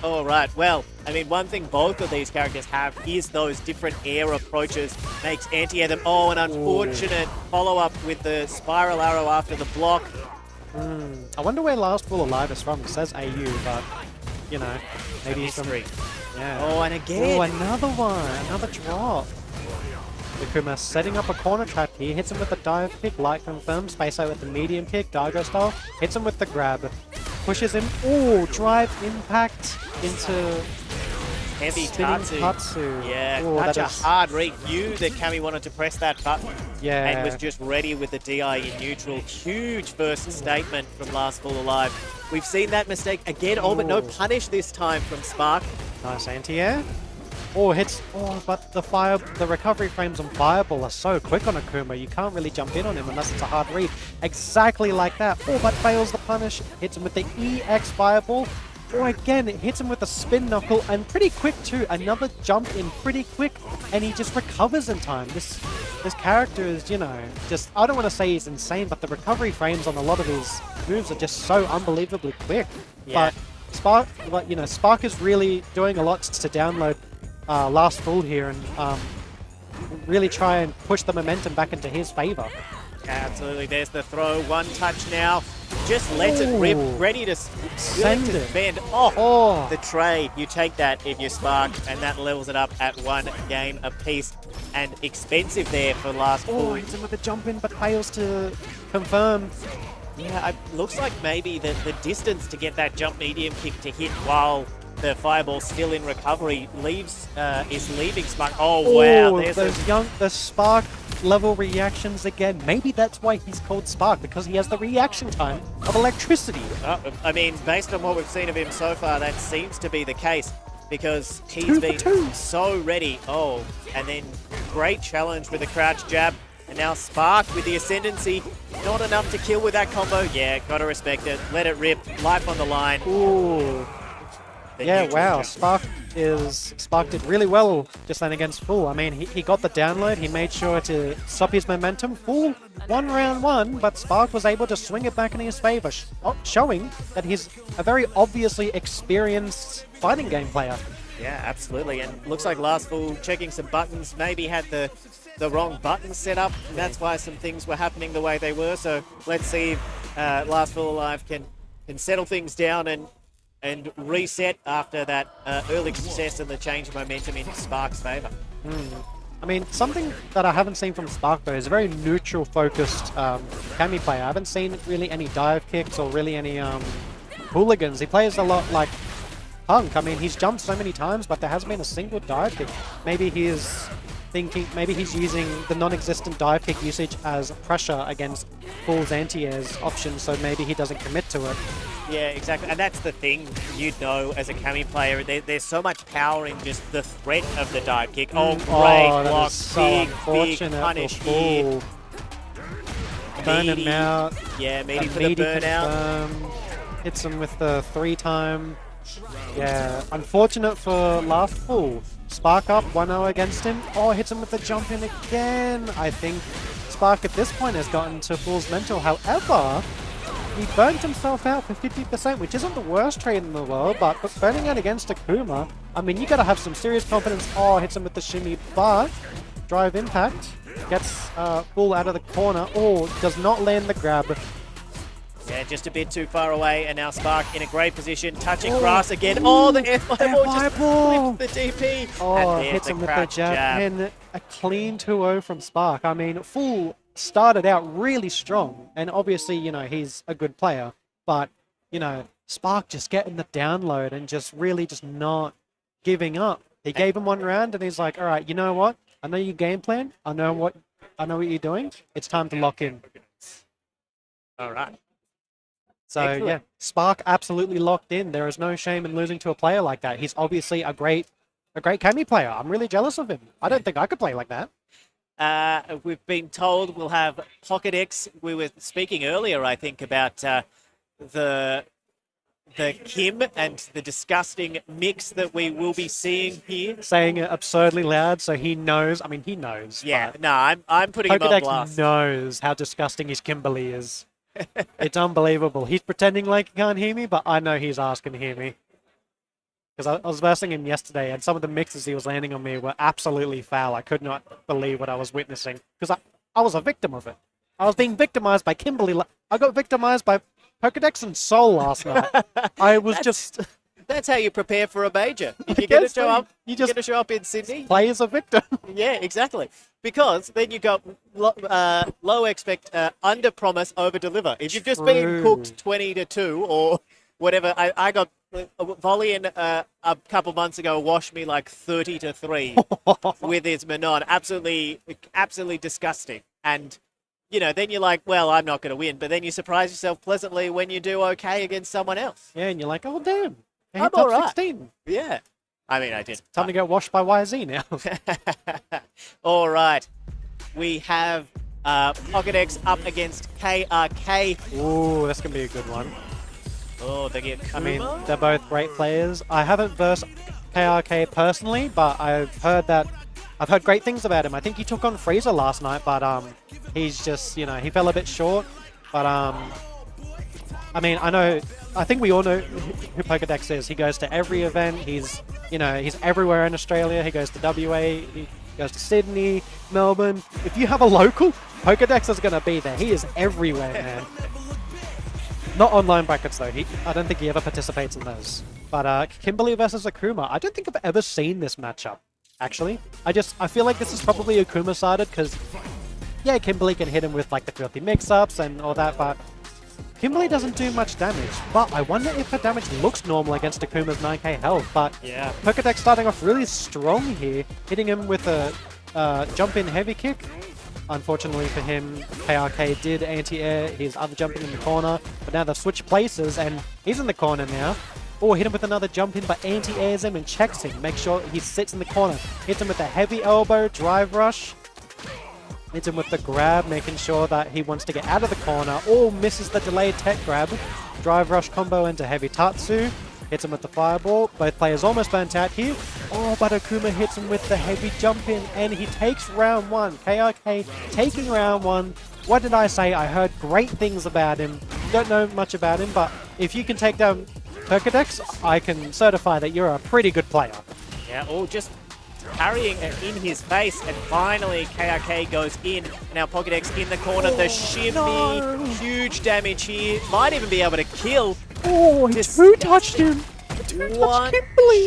All right. Well, I mean, one thing both of these characters have is those different air approaches. Makes anti-air them. Oh, an unfortunate follow-up with the spiral arrow after the block. I wonder where Last Full Alive is from. It says AU, but, maybe some... Yeah. Oh, and again. Oh, another one. Another drop. Akuma setting up a corner trap here. Hits him with the dive kick, light confirm. Space out with the medium kick, Daigo style. Hits him with the grab. Pushes him. Oh, drive impact into... Heavy Tatsu. Yeah, Ooh, such a hard read. Knew that Cammy wanted to press that button. Yeah. And was just ready with the DI in neutral. Huge first statement from Last Full Alive. We've seen that mistake again. Oh, but no punish this time from Spark. Nice anti-air. Oh, hits. Oh, but the recovery frames on Fireball are so quick on Akuma. You can't really jump in on him unless it's a hard read. Exactly like that. Oh, but fails the punish. Hits him with the EX Fireball. Oh, again, it hits him with a spin knuckle, and pretty quick too. Another jump in pretty quick, and he just recovers in time. This character is, just, I don't want to say he's insane, but the recovery frames on a lot of his moves are just so unbelievably quick. Yeah. But Spark is really doing a lot to download Last Full here and really try and push the momentum back into his favor. Absolutely. There's the throw. One touch now. Just lets it rip. Ready to send it. Bend. Oh, the trade. You take that if you're Spark, and that levels it up at 1 game apiece. And expensive there for Last Full. Oh, hits him with a jump in, but fails to confirm. Yeah, it looks like maybe the distance to get that jump medium kick to hit while the Fireball's still in recovery is leaving Spark. Oh, wow. The Spark level reactions again. Maybe that's why he's called Spark, because he has the reaction time of electricity. I mean, based on what we've seen of him so far, that seems to be the case, because he's been so ready. Oh, and then great challenge with the crouch jab. And now Spark with the ascendancy. Not enough to kill with that combo. Yeah, gotta respect it. Let it rip. Life on the line. Ooh. Yeah, wow. Spark did really well just then against Fool. I mean, he got the download. He made sure to stop his momentum. Fool won round one, but Spark was able to swing it back in his favor, showing that he's a very obviously experienced fighting game player. Yeah, absolutely. And looks like Last Fool checking some buttons, maybe had the wrong buttons set up. That's why some things were happening the way they were. So let's see if Last Fool Alive can settle things down and reset after that early success and the change of momentum in Spark's favour. I mean, something that I haven't seen from Spark, though, is a very neutral-focused Kami player. I haven't seen really any dive kicks or really any hooligans. He plays a lot like Punk. I mean, he's jumped so many times, but there hasn't been a single dive kick. Maybe he's using the non-existent dive kick usage as pressure against Fool's anti-airs option, so maybe he doesn't commit to it. Yeah, exactly. And that's the thing, you'd know as a Kami player, there's so much power in just the threat of the dive kick. Oh, great block. So big unfortunate punish for here. Burn him out. Yeah, Meaty for the burnout. Hits him with the 3-time. Yeah, unfortunate for Last Fool. Spark up, 1-0 against him. Oh, hits him with the jump in again. I think Spark at this point has gotten to Fool's mental. However, he burnt himself out for 50%, which isn't the worst trade in the world, but burning out against Akuma, I mean, you gotta have some serious confidence. Oh, hits him with the shimmy, but drive impact gets Fool out of the corner. Oh, does not land the grab. Yeah, just a bit too far away, and now Spark in a great position, touching grass again. Oh, the F5 just flipped the DP. Oh, and hits him with the jab. And a clean 2-0 from Spark. I mean, Fool started out really strong, and obviously, you know, he's a good player, but, you know, Spark just getting the download and just really just not giving up. He gave him one round, and he's like, all right, you know what? I know your game plan. I know what you're doing. It's time to lock in. All right. So, excellent. Yeah, Spark absolutely locked in. There is no shame in losing to a player like that. He's obviously a great Kami player. I'm really jealous of him. I don't think I could play like that. We've been told we'll have Pocket X. We were speaking earlier, I think, about the Kim and the disgusting mix that we will be seeing here. Saying it absurdly loud, so he knows. I mean, he knows. Yeah, no, I'm putting him on blast. Pokedex knows how disgusting his Kimberly is. It's unbelievable. He's pretending like he can't hear me, but I know he's asking to hear me. Because I was versing him yesterday, and some of the mixes he was landing on me were absolutely foul. I could not believe what I was witnessing. Because I was a victim of it. I was being victimized by Kimberly. I got victimized by Pokedex and Soul last night. I was just... That's how you prepare for a major. If you're going to show up, you're going to show up in Sydney. Play as a victim. Yeah, exactly. Because then you got low expect, under promise, over deliver. If you've just been cooked 20-2 or whatever, I got Volley a couple months ago washed me like 30-3 with his Manon. Absolutely disgusting. And you know, then you're like, well, I'm not going to win. But then you surprise yourself pleasantly when you do okay against someone else. Yeah, and you're like, oh damn. I'm all right. 16. Yeah. I mean, I did. Time to get washed by YZ now. All right. We have Pocket X up against KRK. Ooh, that's going to be a good one. Oh, they get Kuma. I mean, they're both great players. I haven't versed KRK personally, but I've heard great things about him. I think he took on Freezer last night, but he's just, you know, he fell a bit short. But I mean, I think we all know who Pokedex is. He goes to every event. He's everywhere in Australia. He goes to WA. He goes to Sydney, Melbourne. If you have a local, Pokedex is going to be there. He is everywhere, man. Not online brackets though. I don't think he ever participates in those. But Kimberly versus Akuma. I don't think I've ever seen this matchup. Actually, I feel like this is probably Akuma sided because, yeah, Kimberly can hit him with like the filthy mix-ups and all that, but Kimberly doesn't do much damage. But I wonder if her damage looks normal against Akuma's 9k health. But yeah, Pokedex starting off really strong here, hitting him with a jump-in heavy kick. Unfortunately for him, KRK did anti-air his other jumping in the corner, but now they've switched places and he's in the corner now. Oh, hit him with another jump in, but anti-airs him and checks him. Make sure he sits in the corner. Hits him with a heavy elbow, drive rush. Hits him with the grab, making sure that he wants to get out of the corner. Oh, misses the delayed tech grab. Drive rush combo into heavy Tatsu. Hits him with the fireball. Both players almost burnt out here. Oh, but Akuma hits him with the heavy jump in, and he takes round one. KRK taking round one. What did I say? I heard great things about him. Don't know much about him, but if you can take down Pokedex, I can certify that you're a pretty good player. Yeah, or just parrying in his face, and finally KRK goes in. Now Pokedex in the corner, the shimmy, huge damage here. Might even be able to kill. Oh, he two-touched him. One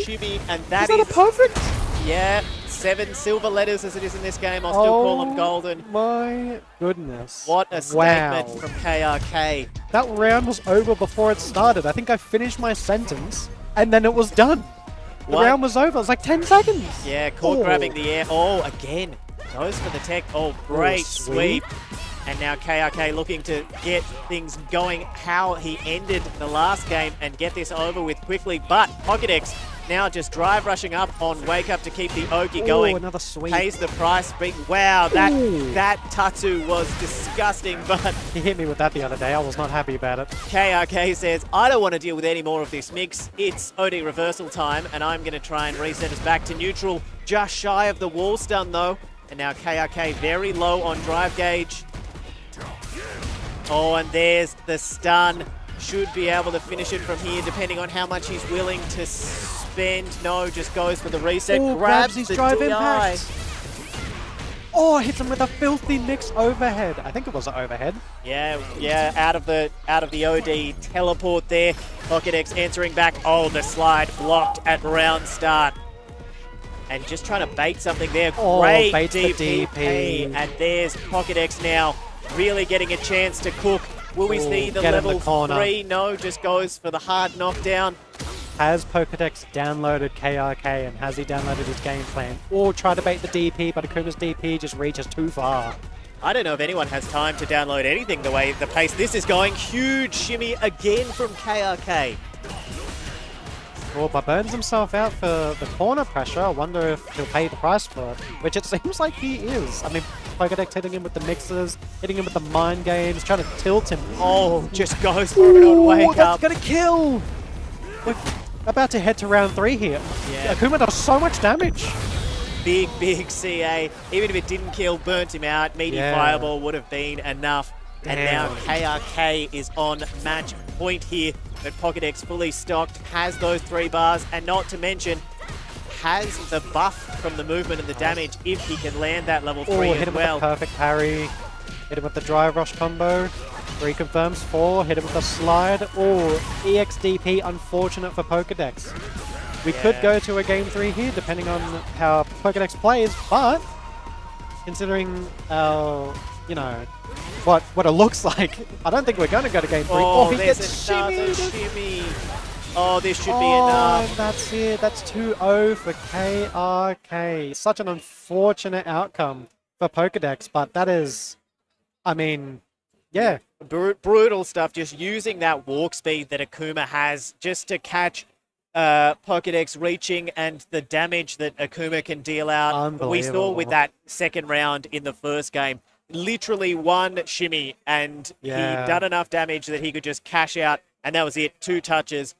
shimmy, and that is that a perfect? Yeah, 7 silver letters as it is in this game. I'll still call them golden. My goodness. What a statement from KRK. That round was over before it started. I think I finished my sentence, and then it was done. The round was over. It was like 10 seconds. Yeah, caught grabbing the air. Oh, again. Goes for the tech. Oh, great sweep. And now KRK looking to get things going how he ended the last game and get this over with quickly. But Pokedex now just drive rushing up on Wake Up to keep the Oki going. Another sweep. Pays the price. Wow, that Tatsu was disgusting, but he hit me with that the other day. I was not happy about it. KRK says, I don't want to deal with any more of this mix. It's OD reversal time, and I'm going to try and reset us back to neutral. Just shy of the wall stun, though. And now KRK very low on drive gauge. Oh, and there's the stun. Should be able to finish it from here, depending on how much he's willing to spend. No, just goes for the reset. Grabs his drive impact. Oh, hits him with a filthy mix overhead. I think it was an overhead. Yeah, out of the OD teleport there. Pokedex answering back. Oh, the slide blocked at round start. And just trying to bait something there. Great DP. And there's Pokedex now really getting a chance to cook. Will we see the level 3? No, just goes for the hard knockdown. Has Pokedex downloaded KRK, and has he downloaded his game plan? Or try to bait the DP, but Akuma's DP just reaches too far. I don't know if anyone has time to download anything the way the pace this is going. Huge shimmy again from KRK. Well, but burns himself out for the corner pressure. I wonder if he'll pay the price for it, which it seems like he is. I mean, Pokedex hitting him with the mixes, hitting him with the mind games, trying to tilt him. Oh, just goes for it on Wake Up. That's gonna kill! We're about to head to round 3 here. Yeah. Akuma does so much damage. Big CA. Even if it didn't kill, burnt him out. Meaty Fireball would have been enough. And now KRK is on match point here. But Pokedex fully stocked, has those 3 bars, and not to mention, has the buff from the movement and the damage if he can land that level 3 hit him with a perfect parry. Hit him with the drive rush combo. 3 confirms, 4. Hit him with a slide. Oh, EXDP, unfortunate for Pokedex. We could go to a game 3 here, depending on how Pokedex plays, but considering our, what it looks like, I don't think we're going to go to game 3. Oh, he gets another shimmy. Oh, this should be enough. And that's it. That's 2-0 for KRK. Such an unfortunate outcome for Pokedex, but that is, I mean, yeah. Brutal stuff, just using that walk speed that Akuma has just to catch Pokedex reaching and the damage that Akuma can deal out. We saw with that second round in the first game. Literally one shimmy, and he done enough damage that he could just cash out, and that was it. 2 touches.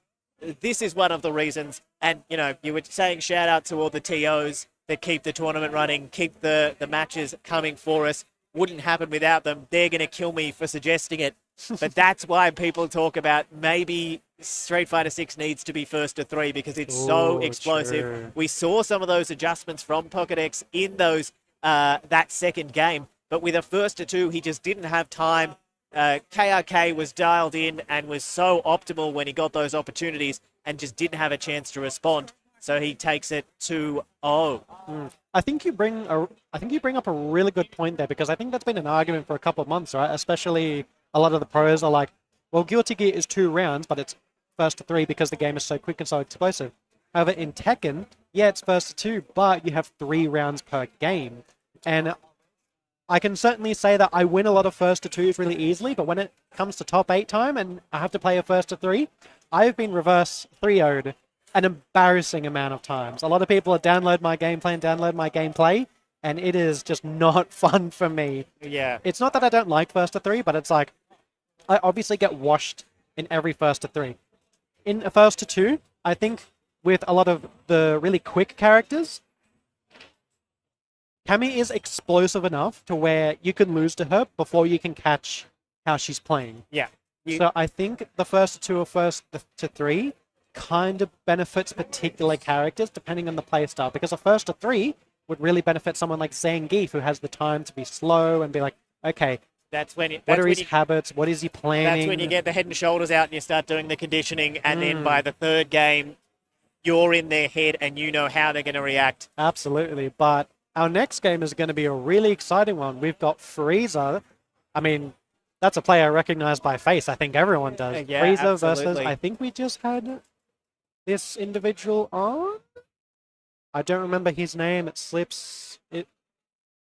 This is one of the reasons, and you were saying shout out to all the TOs that keep the tournament running, keep the matches coming for us. Wouldn't happen without them. They're going to kill me for suggesting it, but that's why people talk about maybe Street Fighter 6 needs to be first to 3 because it's so explosive. True. We saw some of those adjustments from Pokedex in those that second game. But with a first to 2, he just didn't have time. KRK was dialed in and was so optimal when he got those opportunities and just didn't have a chance to respond. So he takes it 2-0. I think you bring up a really good point there, because I think that's been an argument for a couple of months, right? Especially a lot of the pros are like, well, Guilty Gear is 2 rounds, but it's first to 3 because the game is so quick and so explosive. However, in Tekken, it's first to 2, but you have 3 rounds per game. And I can certainly say that I win a lot of first to twos really easily, but when it comes to top 8 time and I have to play a first to 3, I've been reverse 3-0'd an embarrassing amount of times. A lot of people have downloaded my game plan, download my gameplay, and it is just not fun for me. Yeah. It's not that I don't like first to 3, but it's like I obviously get washed in every first to 3. In a first to 2, I think with a lot of the really quick characters, Cammy is explosive enough to where you can lose to her before you can catch how she's playing. Yeah. So I think the first to 2 or first to 3 kind of benefits particular characters depending on the playstyle, because a first to 3 would really benefit someone like Zangief, who has the time to be slow and be like, okay, what are his habits? What is he planning? That's when you get the head and shoulders out and you start doing the conditioning, and then by the third game, you're in their head and you know how they're going to react. Absolutely. But our next game is going to be a really exciting one. We've got Frieza. I mean, that's a player recognized by face. I think everyone does. Yeah, Frieza absolutely. versus, I think we just had this individual on. I don't remember his name. It slips it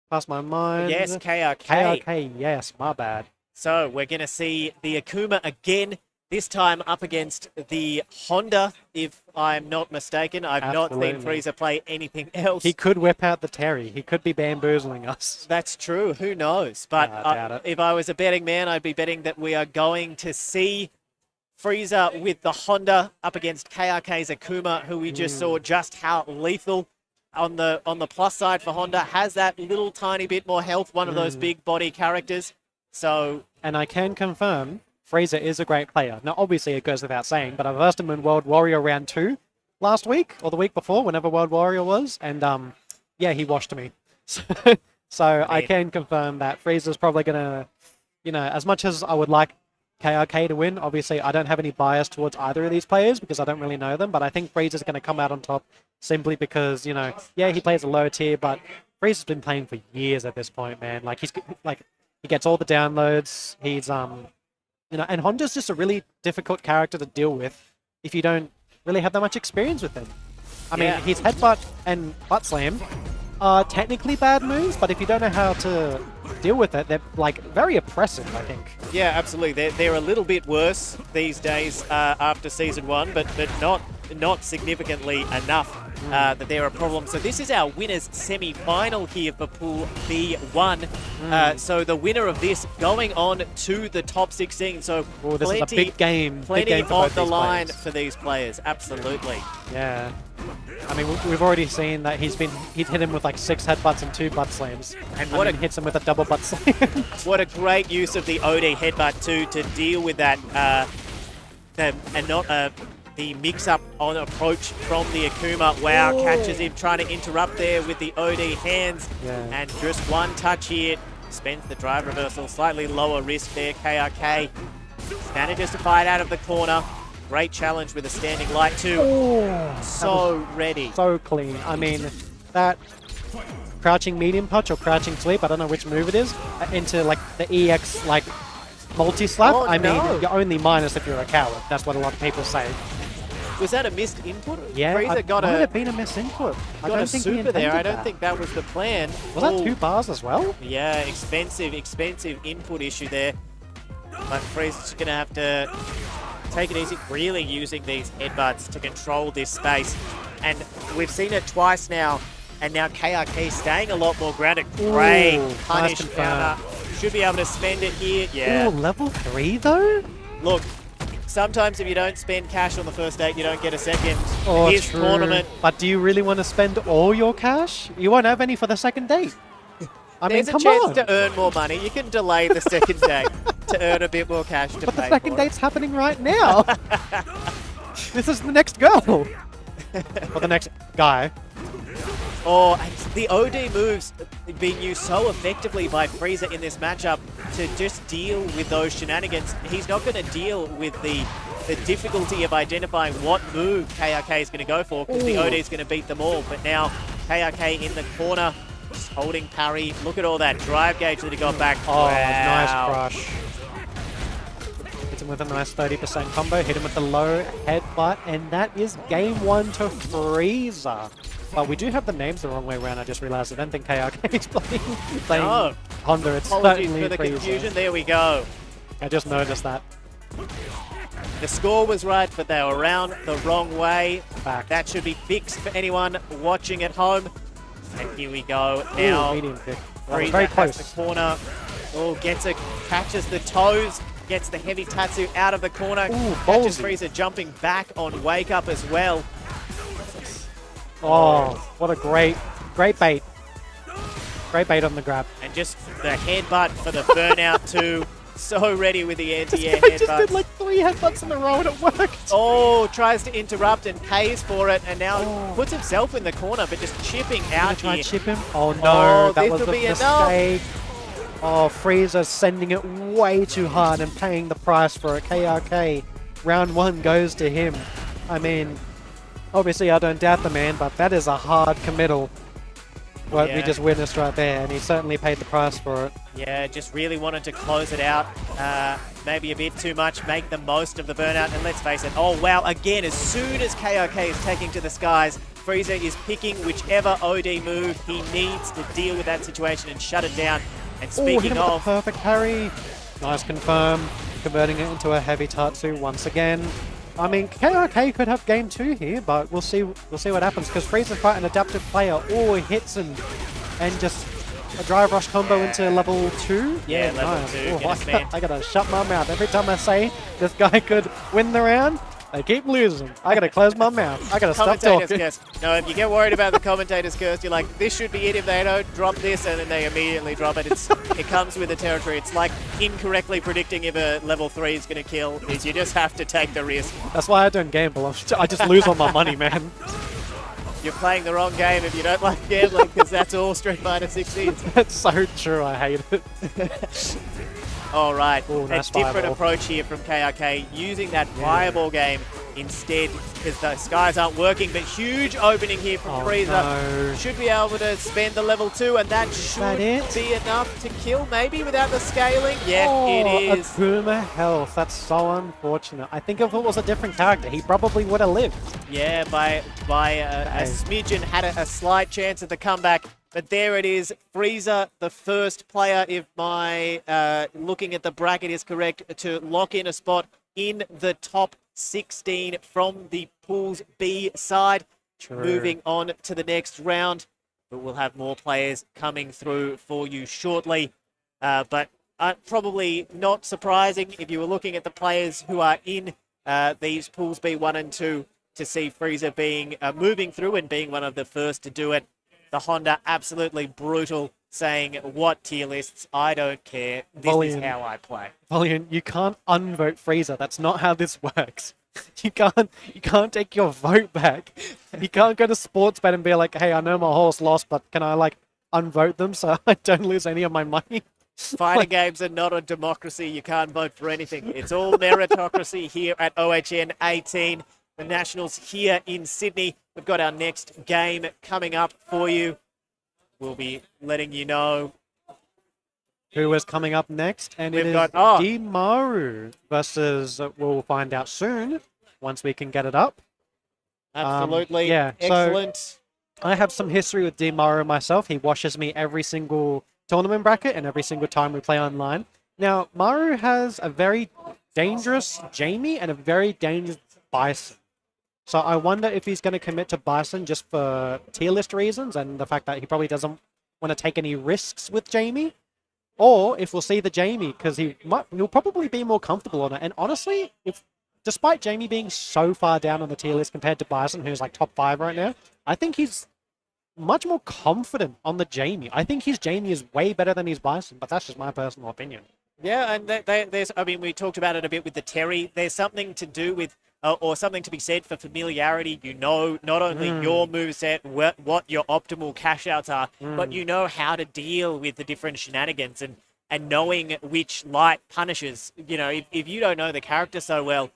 past my mind. Yes, KRK. KRK, yes, my bad. So we're going to see the Akuma again, this time up against the Honda, if I'm not mistaken. I've not seen Frieza play anything else. He could whip out the Terry. He could be bamboozling us. That's true. Who knows? But I doubt it. If I was a betting man, I'd be betting that we are going to see Frieza with the Honda up against KRK's Akuma, who we just saw just how lethal. On the plus side for Honda, has that little tiny bit more health, one of those big body characters. So, and I can confirm Frieza is a great player. Now, obviously, it goes without saying, but I versed him in World Warrior Round 2 last week, or the week before, whenever World Warrior was, and yeah, he washed me. So I can confirm that Frieza's probably going to, you know, as much as I would like KRK to win, obviously I don't have any bias towards either of these players because I don't really know them, but I think Frieza's going to come out on top simply because, you know, yeah, he plays a low tier, but Frieza's been playing for years at this point, man. Like, he gets all the downloads, he's, you know, and Honda's just a really difficult character to deal with if you don't really have that much experience with him. I mean, his headbutt and butt slam are technically bad moves, but if you don't know how to deal with it, they're, like, very oppressive, I think. Yeah, absolutely. They're a little bit worse these days after Season 1, but not significantly enough that they're a problem. So this is our winners semi-final here for Pool B1. So the winner of this going on to the top 16. So this is a big game. Plenty on the line for these players. Absolutely. Yeah. I mean, we've already seen that he's hit him with like 6 headbutts and 2 butt slams. And hits him with a double butt slam. What a great use of the OD headbutt too to deal with that and not the mix-up on approach from the Akuma. Wow, catches him trying to interrupt there with the OD hands. Yeah. And just one touch here. Spends the drive reversal. Slightly lower risk there. KRK manages to fight out of the corner. Great challenge with a standing light too. So ready. So clean. I mean, that crouching medium punch or crouching sweep, I don't know which move it is, into like the EX like multi-slap. I mean, you're only minus if you're a coward. That's what a lot of people say. Was that a missed input? Yeah, Frieza might have been a missed input. I don't think super there. I don't think that was the plan. Was that 2 bars as well? Yeah, expensive input issue there. But Frieza's going to have to take it easy, really using these headbutts to control this space. And we've seen it twice now, and now KRK staying a lot more grounded. Great punish counter. Should be able to spend it here. Yeah. Ooh, level 3 though? Look, sometimes if you don't spend cash on the first date, you don't get a second. Oh, Here's true. tournament. But do you really want to spend all your cash? You won't have any for the second date. I mean, There's a chance to earn more money. You can delay the second date to earn a bit more cash to pay But the second for it. date's happening right now. This is the next girl. Or the next guy. Oh, the OD moves being used so effectively by Frieza in this matchup to just deal with those shenanigans. He's not going to deal with the difficulty of identifying what move KRK is going to go for because the OD is going to beat them all. But now KRK in the corner, just holding parry. Look at all that drive gauge that he got back. Oh, wow. Nice crush. Hit him with a nice 30% combo, hit him with the low headbutt, and that is game 1 to Frieza. But we do have the names the wrong way around. I just realized. I don't think KRK is playing No. Honda. It's Apologies certainly for the Frieza. confusion. There we go. I just noticed that. The score was right, but they were around the wrong way. Fact. That should be fixed for anyone watching at home. And here we go. Now, Ooh, medium pick. That was Frieza very has close. the corner. Oh, catches the toes, gets the heavy Tatsu out of the corner. Ooh, Catches ballsy. Frieza jumping back on Wake Up as well. Oh, what a great bait. Great bait on the grab. And just the headbutt for the burnout too. So ready with the anti-air He just did headbutt. like 3 headbutts in a row and it worked. Oh, tries to interrupt and pays for it, and now Oh. puts himself in the corner, but just chipping Gonna out try here. and chip him. Oh no, Oh, that was this'll a be enough. mistake. Oh, Frieza sending it way too hard and paying the price for it. KRK, round 1 goes to him. I mean, obviously I don't doubt the man, but that is a hard committal. What we Yeah. just witnessed right there, and he certainly paid the price for it. Yeah, just really wanted to close it out. Maybe a bit too much, make the most of the burnout, and let's face it, oh wow, again, as soon as KRK is taking to the skies, Frieza is picking whichever OD move he needs to deal with that situation and shut it down. And Oh, hit speaking him with a of, perfect parry. Nice confirm, converting it into a heavy Tatsu once again. I mean, KRK could have game 2 here, but we'll see what happens, because Frieza's quite an adaptive player. Oh, he hits him, and just a drive rush combo into level 2. Yeah, level nice. 2, Oh, get us, man. I gotta shut my mouth. Every time I say this guy could win the round, they keep losing. I gotta close my mouth. I gotta stop commentators talking. curse. No, if you get worried about the commentators curse, you're like, this should be it if they don't drop this, and then they immediately drop it. It comes with the territory. It's like incorrectly predicting if a level 3 is going to kill. Is you just have to take the risk. That's why I don't gamble. I just lose all my money, man. You're playing the wrong game if you don't like gambling, because that's all Street Fighter 16. That's so true. I hate it. All right, Ooh, a nice different fireball. approach here from KRK, using that fireball game instead, because the skies aren't working, but huge opening here from Oh, Frieza. no. Should be able to spend the level 2, and that should that it? be enough to kill, maybe, without the scaling. Yeah, Oh, it a is. boomer health. That's so unfortunate. I think if it was a different character, he probably would have lived. Yeah, by a smidgen, had a slight chance at the comeback. But there it is, Frieza, the first player, if my looking at the bracket is correct, to lock in a spot in the top 16 from the Pools B side. True. Moving on to the next round, but we'll have more players coming through for you shortly. But probably not surprising if you were looking at the players who are in these Pools B1 and 2 to see Frieza being moving through and being one of the first to do it. The Honda absolutely brutal, saying, what tier lists? I don't care. This is how I play. Valiant, you can't unvote Frieza. That's not how this works. You can't take your vote back. You can't go to Sportsbet and be like, hey, I know my horse lost, but can I like unvote them so I don't lose any of my money? Fighting games are not a democracy. You can't vote for anything. It's all meritocracy here at OHN18. The Nationals here in Sydney. We've got our next game coming up for you. We'll be letting you know. Who is coming up next? And We've it is got- Dimaru versus, we'll find out soon once we can get it up. Absolutely. yeah, so- Excellent. I have some history with Dimaru myself. He washes me every single tournament bracket and every single time we play online. Now, Maru has a very dangerous Jamie and a very dangerous Bison. So I wonder if he's going to commit to Bison just for tier list reasons and the fact that he probably doesn't want to take any risks with Jamie. Or if we'll see the Jamie, because he'll probably be more comfortable on it. And honestly, despite Jamie being so far down on the tier list compared to Bison, who's like top 5 right now, I think he's much more confident on the Jamie. I think his Jamie is way better than his Bison, but that's just my personal opinion. Yeah, and there's, I mean, we talked about it a bit with the Terry. There's something to do with, or something to be said for familiarity. You know, not only your moveset, what your optimal cash outs are, but you know how to deal with the different shenanigans and knowing which light punishes. You know, if you don't know the character so well,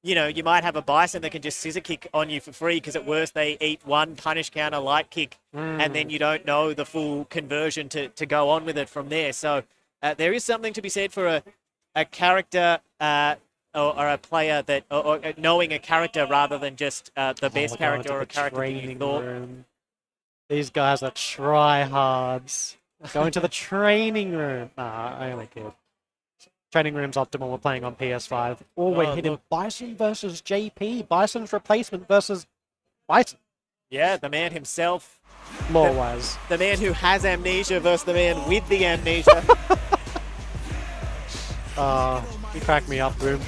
you know, you might have a Bison that can just scissor kick on you for free because at worst they eat one punish counter light kick and then you don't know the full conversion to go on with it from there. So there is something to be said for a character or a player that, or knowing a character rather than just the best We're going character to or the a character that you training thought. room. These guys are tryhards. Going to the training room. Nah, I only kid. Training room's optimal. We're playing on PS5. Oh, we're hitting look. Bison versus JP. Bison's replacement versus Bison. Yeah, the man himself. Lore-wise. The man who has amnesia versus the man with the amnesia. You cracked me up, Boom.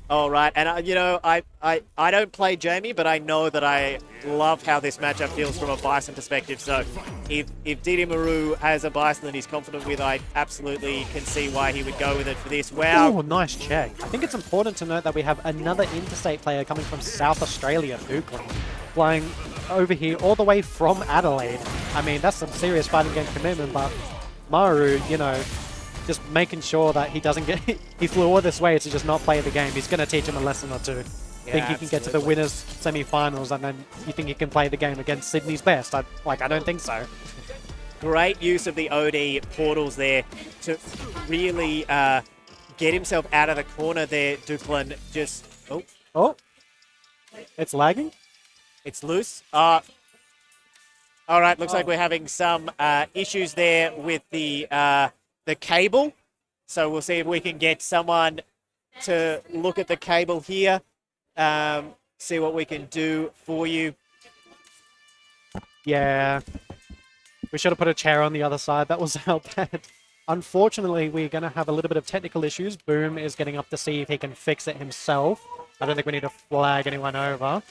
All right, and you know, I don't play Jamie, but I know that I love how this matchup feels from a Bison perspective. So if Didi Maru has a Bison that he's confident with, I absolutely can see why he would go with it for this. Wow. Oh, nice check. I think it's important to note that we have another interstate player coming from South Australia, Dukeland, flying over here all the way from Adelaide. I mean, that's some serious fighting game commitment, but Maru, you know, just making sure that he doesn't get... he flew all this way to just not play the game. He's going to teach him a lesson or two. Yeah, Think he can get to the winners semi-finals, and then you think he can play the game against Sydney's best? I don't think so. Great use of the OD portals there to really get himself out of the corner there, Dukeland. Just... Oh. It's lagging? It's loose. All right, looks like we're having some issues there with the cable. So we'll see if we can get someone to look at the cable here. See what we can do for you. Yeah. We should have put a chair on the other side. That was our bad. Unfortunately, we're going to have a little bit of technical issues. Boom is getting up to see if he can fix it himself. I don't think we need to flag anyone over.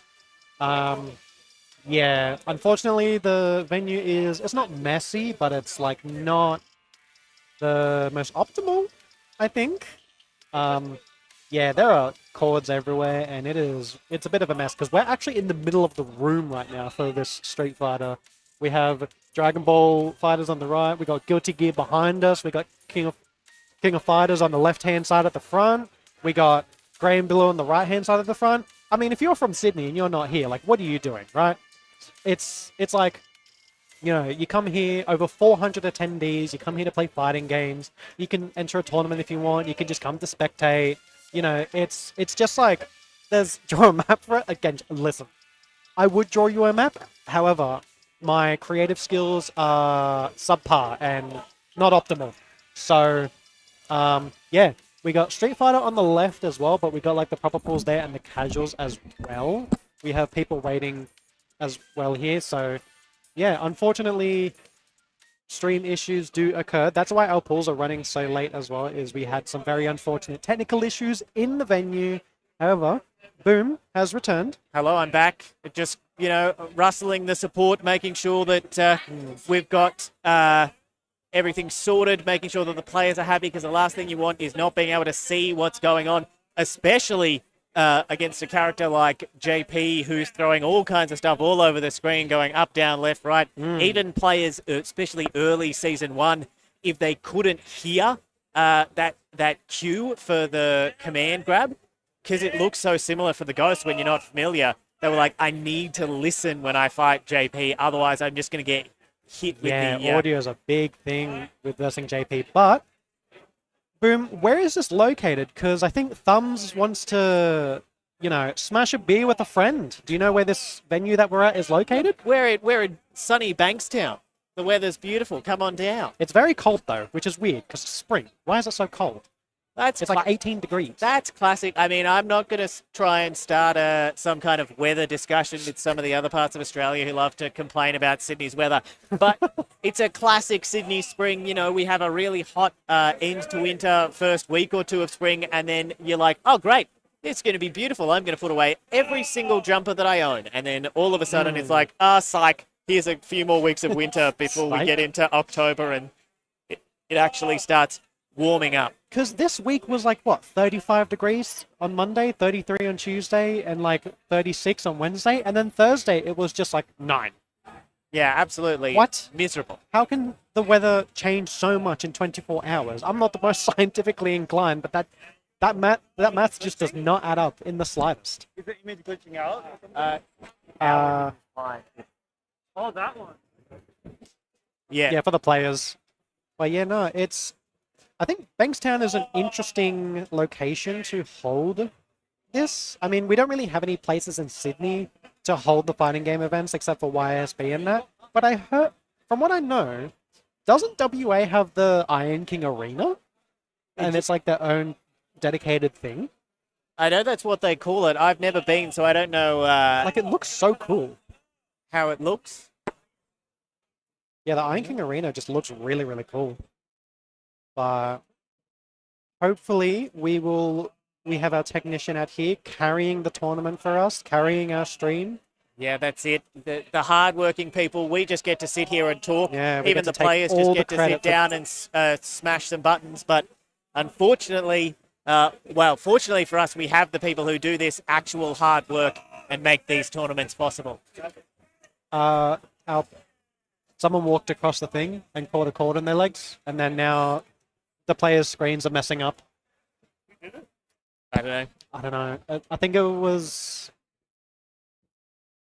Yeah, unfortunately, the venue is... It's not messy, but it's, like, not the most optimal, I think. Yeah, there are cords everywhere, and it's a bit of a mess, because we're actually in the middle of the room right now for this Street Fighter. We have Dragon Ball fighters on the right, we got Guilty Gear behind us, we got King of Fighters on the left-hand side at the front, we got Grey and Blue on the right-hand side of the front. I mean, if you're from Sydney and you're not here, like, what are you doing, right? It's like, you know, you come here, over 400 attendees, you come here to play fighting games, you can enter a tournament if you want, you can just come to spectate. You know, it's just like, draw a map for it. Again, listen, I would draw you a map. However, my creative skills are subpar and not optimal. So, yeah, we got Street Fighter on the left as well, but we got like the proper pools there and the casuals as well. We have people waiting as well here. So, yeah, unfortunately, stream issues do occur. That's why our pools are running so late as well, is we had some very unfortunate technical issues in the venue. However, Boom has returned. Hello, I'm back. Just, you know, rustling the support, making sure that we've got everything sorted, making sure that the players are happy, because the last thing you want is not being able to see what's going on, especially against a character like JP, who's throwing all kinds of stuff all over the screen, going up, down, left, right. Even players, especially early Season 1, if they couldn't hear that cue for the command grab, because it looks so similar for the Ghost when you're not familiar, they were like, I need to listen when I fight JP, otherwise I'm just going to get hit with the... audio is a big thing with versing JP, but Boom, where is this located? Because I think Thumbs wants to, you know, smash a beer with a friend. Do you know where this venue that we're at is located? We're in sunny Bankstown. The weather's beautiful. Come on down. It's very cold, though, which is weird, because it's spring. Why is it so cold? It's like 18 degrees. That's classic. I mean, I'm not going to try and start some kind of weather discussion with some of the other parts of Australia who love to complain about Sydney's weather. But it's a classic Sydney spring. You know, we have a really hot end to winter first week or two of spring, and then you're like, oh, great, it's going to be beautiful. I'm going to put away every single jumper that I own. And then all of a sudden it's like, psych, here's a few more weeks of winter before we get into October, and it actually starts warming up. Because this week was like, what, 35 degrees on Monday, 33 on Tuesday, and like 36 on Wednesday, and then Thursday it was just like 9. Yeah, absolutely. What? Miserable. How can the weather change so much in 24 hours? I'm not the most scientifically inclined, but that math just does not add up in the slightest. Is it image glitching out? Oh, that one. Yeah. Yeah, for the players. But yeah, no, it's... I think Bankstown is an interesting location to hold this. I mean, we don't really have any places in Sydney to hold the fighting game events except for YSB and that. But I heard, from what I know, doesn't WA have the Iron King Arena? And it's like their own dedicated thing. I know that's what they call it. I've never been, so I don't know Like, it looks so cool. how it looks. Yeah, the Iron King Arena just looks really, really cool. But hopefully we have our technician out here carrying the tournament for us, carrying our stream. Yeah, that's it. The hard-working people, we just get to sit here and talk. Yeah, we even get to the take players all just the get to credit sit for- down and smash some buttons. But unfortunately, well, fortunately for us, we have the people who do this actual hard work and make these tournaments possible. Someone walked across the thing and caught a cord in their legs, and then now the players' screens are messing up. I don't know. I don't know. I think it was...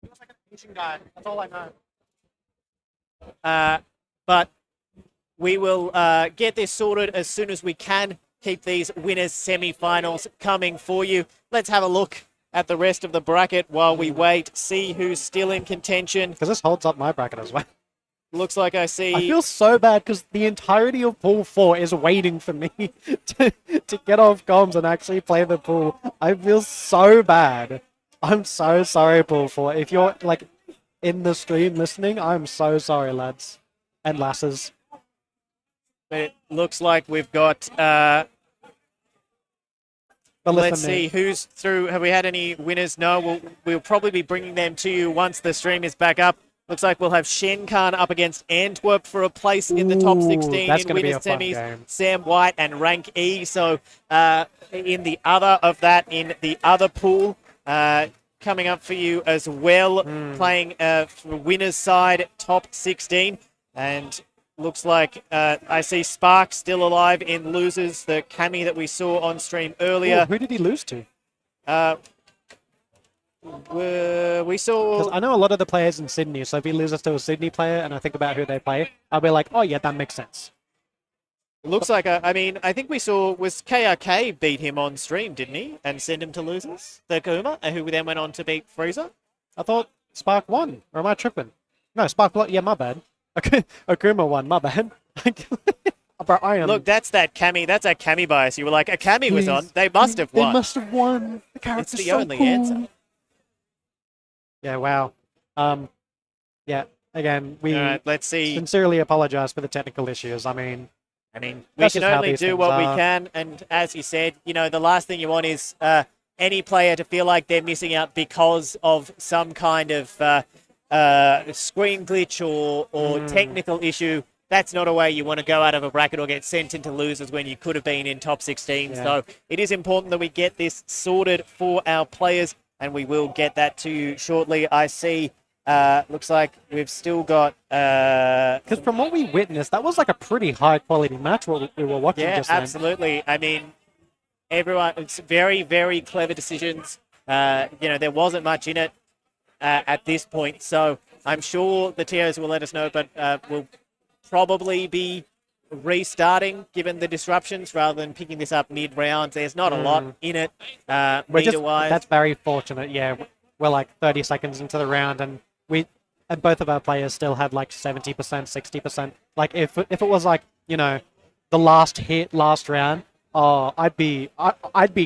It was like a teaching guy. That's all I know. But we will get this sorted as soon as we can. Keep these winners semi-finals coming for you. Let's have a look at the rest of the bracket while we wait, see who's still in contention. Because this holds up my bracket as well. Looks like I see... I feel so bad because the entirety of Pool 4 is waiting for me to get off comms and actually play the pool. I feel so bad. I'm so sorry, Pool 4. If you're, like, in the stream listening, I'm so sorry, lads and lasses. But it looks like we've got... But listen, let's see who's through. Have we had any winners? No, we'll probably be bringing them to you once the stream is back up. Looks like we'll have Shenkan up against Antwerp for a place in the top 16 that's in gonna be winners a fun semis. game. Sam White and Rank E. So in the other of that, in the other pool, coming up for you as well, playing for winners side, top 16. And looks like I see Spark still alive in losers, the Cammy that we saw on stream earlier. Who did he lose to? We saw... Because I know a lot of the players in Sydney, so if he loses to a Sydney player and I think about who they play, I'll be like, oh yeah, that makes sense. Looks like, I mean, I think we saw, was KRK beat him on stream, didn't he? And send him to losers? The Kuma, who then went on to beat Freezer? I thought Spark won, or am I tripping? No, Spark, yeah, my bad. Akuma won, my bad. Bro, I am... Look, that's that Cammy, that's a Cammy bias. You were like, a Cammy was on, they must have won. They must have won. The character's It's the so only cool. answer. Yeah, wow. Yeah, again, we All right, let's see. sincerely apologize for the technical issues. I mean, We that's can just how only these do things what we are. can, and as you said, you know, the last thing you want is any player to feel like they're missing out because of some kind of screen glitch or technical issue. That's not a way you want to go out of a bracket or get sent into losers when you could have been in top 16. Yeah. So it is important that we get this sorted for our players, and we will get that to you shortly. I see, looks like we've still got... because from what we witnessed, that was like a pretty high quality match what we were watching Yeah, just then. absolutely. I mean, everyone, it's very, very clever decisions. You know, there wasn't much in it at this point, so I'm sure the TOs will let us know, but we'll probably be restarting given the disruptions rather than picking this up mid-round. There's not a lot in it, meter-wise. That's very fortunate. Yeah, we're like 30 seconds into the round, and both of our players still had like 70%, 60%. Like if it was like, you know, the last round, oh, I'd be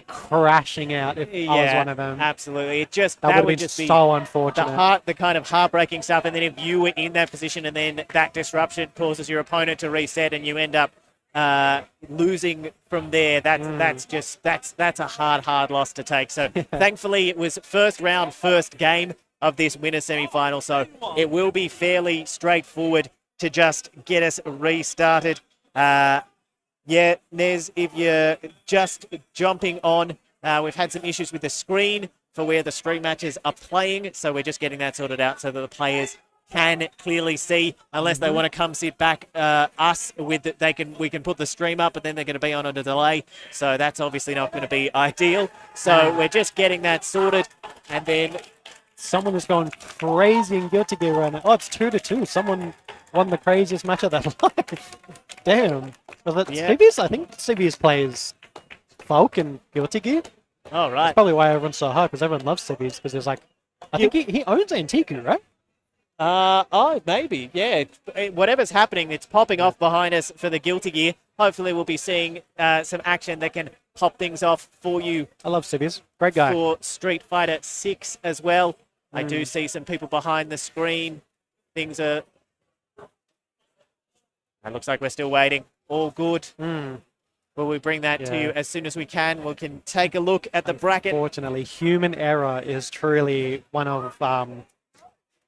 crashing out if I was one of them. Absolutely. It just That would would just be be so unfortunate. the kind of heartbreaking stuff. And then if you were in that position and then that disruption causes your opponent to reset and you end up losing from there, that's a hard loss to take. So thankfully it was first round, first game of this winners semi-final. So it will be fairly straightforward to just get us restarted. Yeah, Nez, if you're just jumping on, we've had some issues with the screen for where the stream matches are playing, so we're just getting that sorted out so that the players can clearly see, unless they want to come sit back we can put the stream up, but then they're going to be on a delay, so that's obviously not going to be ideal. So we're just getting that sorted, and then Someone is going crazy in Guilty Gear right now. Oh, it's 2-2. Someone won the craziest match of their life. Damn. Well, that's Yeah. Civies, I think Civies plays Falk and Guilty Gear. All That's right. probably why everyone's so hard, because everyone loves Civies, because he's like, I think he owns Antiku, right? Oh, maybe. Yeah. Whatever's happening, it's popping off behind us for the Guilty Gear. Hopefully, we'll be seeing some action that can pop things off for you I love Civies. Great guy. for Street Fighter 6 as well. I do see some people behind the screen. Things are... It looks like we're still waiting. All good. Will we bring that to you as soon as we can? We can take a look at the bracket. Unfortunately, human error is truly one of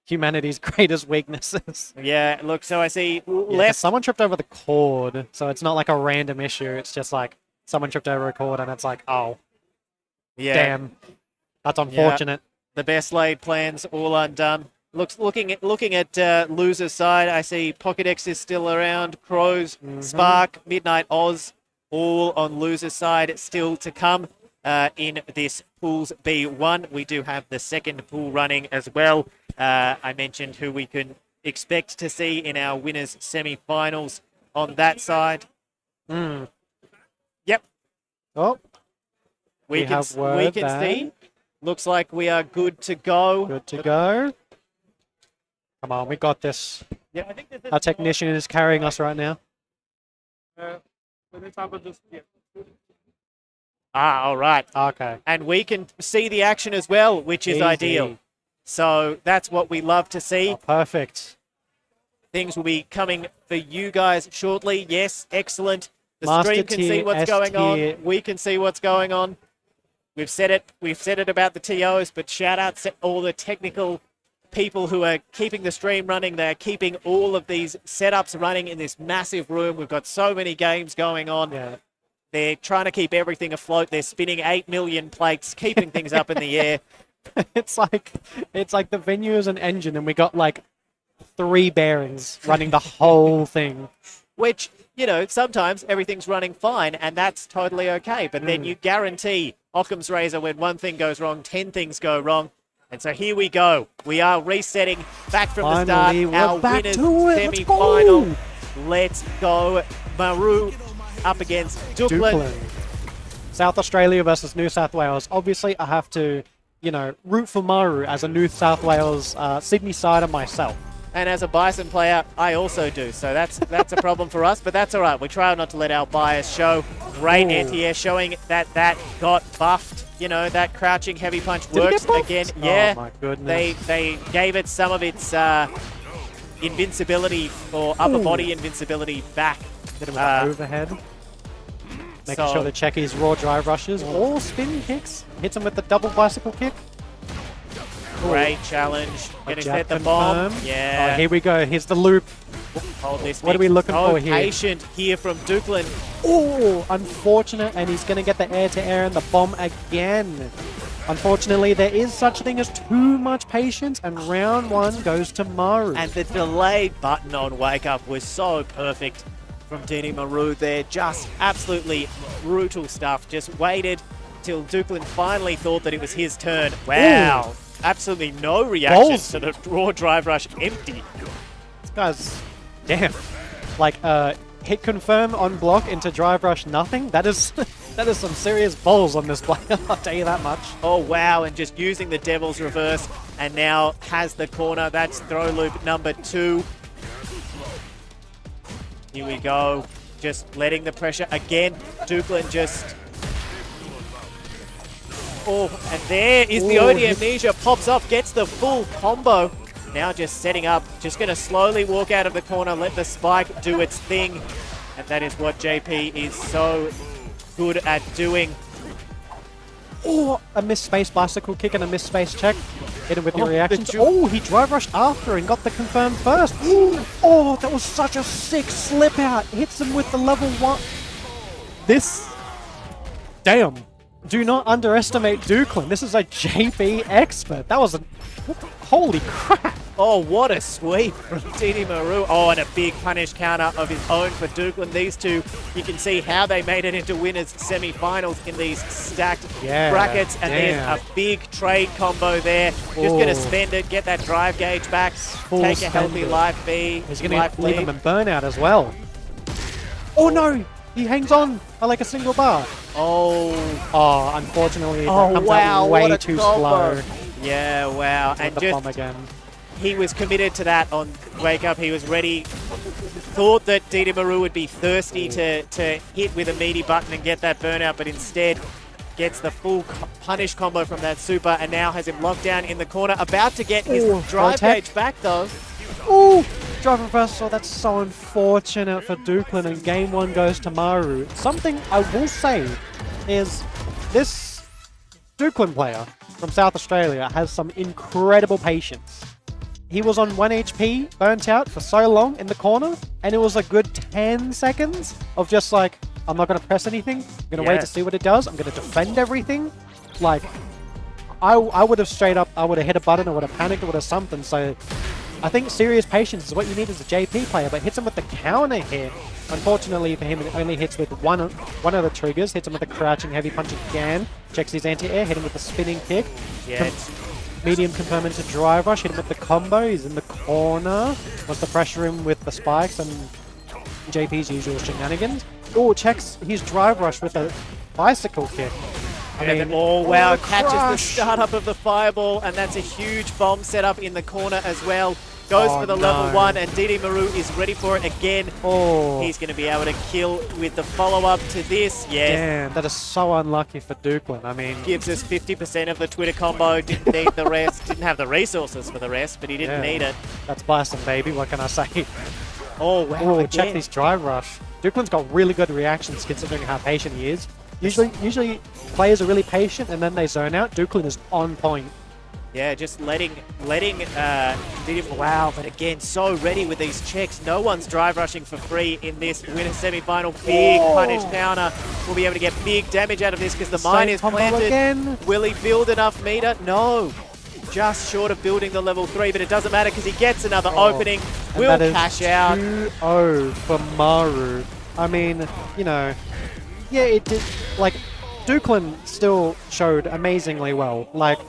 humanity's greatest weaknesses. Yeah, look, so I see Yeah, 'cause left. someone tripped over the cord, so it's not like a random issue. It's just like someone tripped over a cord, and it's like, oh, Yeah, damn, that's unfortunate. the best laid plans all undone. Looking at loser's side, I see Pokédex is still around. Crows, Spark, Midnight Oz, all on loser's side still to come in this Pools B1. We do have the second pool running as well. I mentioned who we can expect to see in our winners semi-finals on that side. Yep, Oh, we can have word we can that- see. Looks like we are good to go. good to go. Come on, we got this. Yep. I think this is Our technician is carrying us right now. for the top of this. Yeah. All right. Okay. And we can see the action as well, which is Easy. ideal. So that's what we love to see. Oh, perfect. Things will be coming for you guys shortly. Yes, excellent. The Master stream can see tier, what's S going on. tier. We can see what's going on. We've said it about the TOs, but shout out to all the technical people who are keeping the stream running. They're keeping all of these setups running in this massive room. We've got so many games going on. Yeah. They're trying to keep everything afloat. They're spinning 8 million plates, keeping things up in the air. It's like the venue is an engine, and we got like 3 bearings running the whole thing. Which, you know, sometimes everything's running fine, and that's totally okay. But then you guarantee Occam's razor, when one thing goes wrong, 10 things go wrong. And so here we go. We are resetting back from the start. Finally, we're Our back winners to it. Let's semi-final. go. Let's go. Maru up against Duplin. South Australia versus New South Wales. Obviously, I have to, root for Maru as a New South Wales Sydney sider myself. And as a Bison player, I also do. So that's a problem for us, but that's all right. We try not to let our bias show. Great Ooh. anti-air showing that got buffed. You know, that crouching heavy punch Did it works get buffed? again. Yeah. Oh my goodness. They gave it some of its invincibility or upper body invincibility back. Hit him with the overhead. Making so- sure to check his raw drive rushes. All spin kicks. Hits him with the double bicycle kick. Great challenge. Gonna Jab set the bomb. confirm. Yeah. Oh, here we go. Here's the loop. Hold this. What are mix. we looking So for here? Patient here from Duplin. Oh, unfortunate, and he's going to get the air-to-air and the bomb again. Unfortunately, there is such a thing as too much patience, and round 1 goes to Maru. And the delayed button on Wake Up was so perfect from Dini Maru there. Just absolutely brutal stuff. Just waited till Duplin finally thought that it was his turn. Wow. Absolutely no reaction Balls. to the raw drive rush. Empty. This guy's, damn, like hit confirm on block into drive rush nothing. That is that is some serious balls on this player. I'll tell you that much. Oh, wow. And just using the Devil's Reverse and now has the corner. That's throw loop number 2. Here we go. Just letting the pressure again. Duplin just... Oh, and there is the Ooh, OD Amnesia. Pops off, gets the full combo. Now just setting up. Just going to slowly walk out of the corner. Let the spike do its thing. And that is what JP is so good at doing. Oh, a missed space bicycle kick and a missed space check. Hit him with the Oh, the reactions. ju- Oh, he drive rushed after and got the confirm first. Oh, that was such a sick slip out. Hits him with the level 1. This, damn. Do not underestimate Duklin. This is a JP expert. That was a, holy crap. Oh, what a sweep from Didi Maru. Oh, and a big punish counter of his own for Dukeland. These two, you can see how they made it into winners semi-finals in these stacked brackets. And there's a big trade combo there. Just going to spend it, get that drive gauge back, take a healthy life B. He's going to leave him in burnout as well. Oh no! He hangs on like a single bar. Oh, unfortunately, that comes out way too slow. Yeah, wow. And just bomb again. He was committed to that on Wake Up. He was ready. Thought that Didi Maru would be thirsty to hit with a meaty button and get that burnout, but instead gets the full punish combo from that super and now has him locked down in the corner. About to get his drive gauge back, though. Ooh! Drive reversal. That's so unfortunate for Dukeland, and game 1 goes to Maru. Something I will say is this Dukeland player from South Australia has some incredible patience. He was on 1 HP, burnt out for so long in the corner, and it was a good 10 seconds of just like, I'm not going to press anything, I'm going to wait to see what it does, I'm going to defend everything. Like, I would have straight up, I would have hit a button, I would have panicked, I would have something, so I think serious patience is what you need as a JP player, but hits him with the counter hit. Unfortunately for him, it only hits with one of the triggers, hits him with the crouching heavy punch again, checks his anti-air, hit him with the spinning kick. Yeah, Medium confirm into drive rush, hit him with the combo, he's in the corner, wants to pressure him with the spikes and JP's usual shenanigans. Oh, checks his drive rush with a bicycle kick. Catches the startup of the fireball, and that's a huge bomb setup in the corner as well. Goes for the level 1, and Didi Maru is ready for it again. He's going to be able to kill with the follow-up to this. Damn, that is so unlucky for Dukeland. I mean, gives us 50% of the Twitter combo. Didn't need the rest. Didn't have the resources for the rest, but he didn't need it. That's Bison, baby. What can I say? Oh, wow. Check this drive rush. Dukeland's got really good reactions considering how patient he is. Usually players are really patient and then they zone out. Dukeland is on point. Yeah, just letting Didi. Wow, but again, so ready with these checks. No one's drive rushing for free in this winner semi-final. Big punish counter. We'll be able to get big damage out of this because the mine is planted. Again. Will he build enough meter? No. Just short of building the level 3, but it doesn't matter because he gets another opening. Will cash out. 2-0 for Maru. I mean, you know, yeah, it did. Like, Dukeland still showed amazingly well. Like,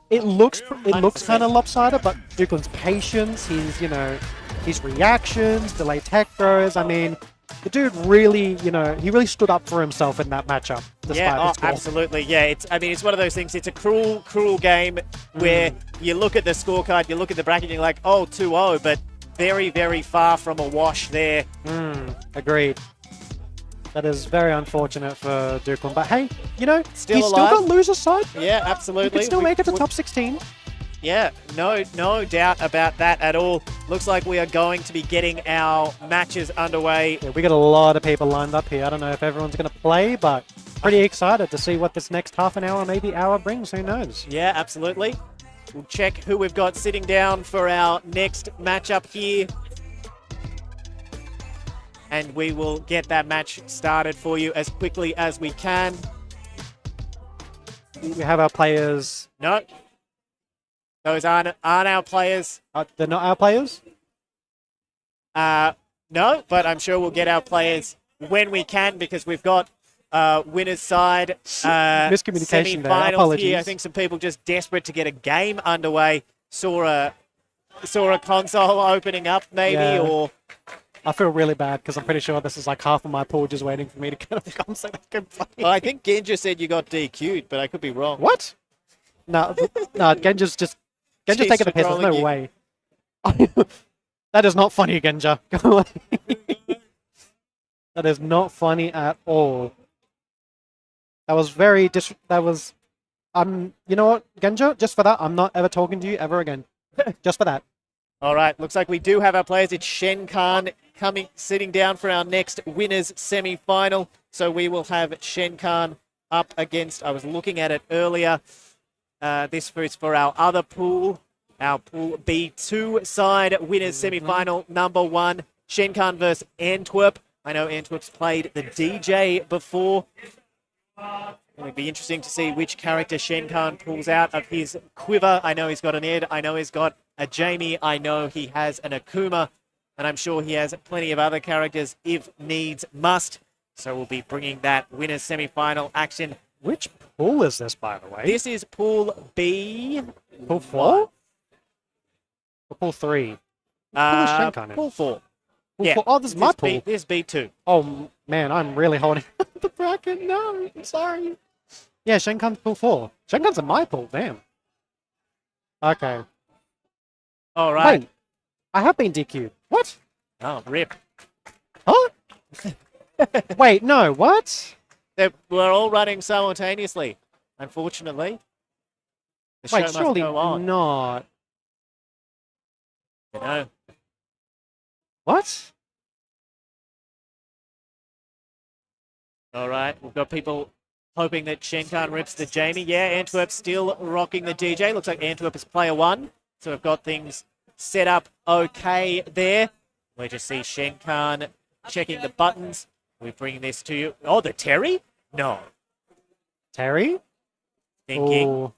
it looks kind of lopsided, but Dukeland's patience, his reactions, delayed tech throws. I mean, the dude really, he really stood up for himself in that matchup. Yeah, absolutely. Yeah, it's one of those things. It's a cruel game where you look at the scorecard, you look at the bracket, and you're like, 2-0, but very, very far from a wash there. Agreed. That is very unfortunate for Dukeland. But hey, still he's alive. Still got loser side. Yeah, absolutely. He can still make it to top 16. Yeah, no doubt about that at all. Looks like we are going to be getting our matches underway. Yeah, we got a lot of people lined up here. I don't know if everyone's going to play, but pretty excited to see what this next half an hour, maybe hour brings. Who knows? Yeah, absolutely. We'll check who we've got sitting down for our next matchup here. And we will get that match started for you as quickly as we can. We have our players. No. Those aren't our players. They're not our players? No, but I'm sure we'll get our players when we can because we've got winner's side miscommunication there. Apologies. Here. I think some people just desperate to get a game underway saw a console opening up maybe or... I feel really bad because I'm pretty sure this is like half of my pool just waiting for me to get a console that can play. Well, I think Genja said you got DQ'd, but I could be wrong. What? No, Genja's taking the piss. There's no way. That is not funny, Genja. Go away. That is not funny at all. That was very you know what, Genja? Just for that, I'm not ever talking to you ever again. Just for that. All right, looks like we do have our players. It's Shen Khan sitting down for our next winners semi-final. So we will have Shen Khan up against, I was looking at it earlier. This is for our other pool, our pool B2 side, winners semi-final number 1. Shen Khan versus Antwerp. I know Antwerp's played the DJ before. It'll be interesting to see which character Shenkan pulls out of his quiver. I know he's got an Ed. I know he's got a Jamie. I know he has an Akuma. And I'm sure he has plenty of other characters if needs must. So we'll be bringing that winners semi-final action. Which pool is this, by the way? This is Pool B. Pool 4? Or Pool 3? Pool is Shenkan in? Pool 4. Pool Yeah. 4. Oh, this is my pool. This is B2. Oh, man, I'm really holding the bracket. No, I'm sorry. Yeah, Shenkan's pool 4. Shenkan's in my pool, damn. Okay. All right. Wait, I have been DQ'd. What? Oh, rip. Huh? Wait, no, what? We're all running simultaneously, unfortunately. The show Wait, must surely go on. not. You know. What? All right, we've got people hoping that Shenkan rips the Jamie. Yeah, Antwerp still rocking the DJ. Looks like Antwerp is player 1. So we've got things set up okay there. We just see Shenkan checking the buttons. We bring this to you. Oh, the Terry? No. Terry? Thinking. Ooh.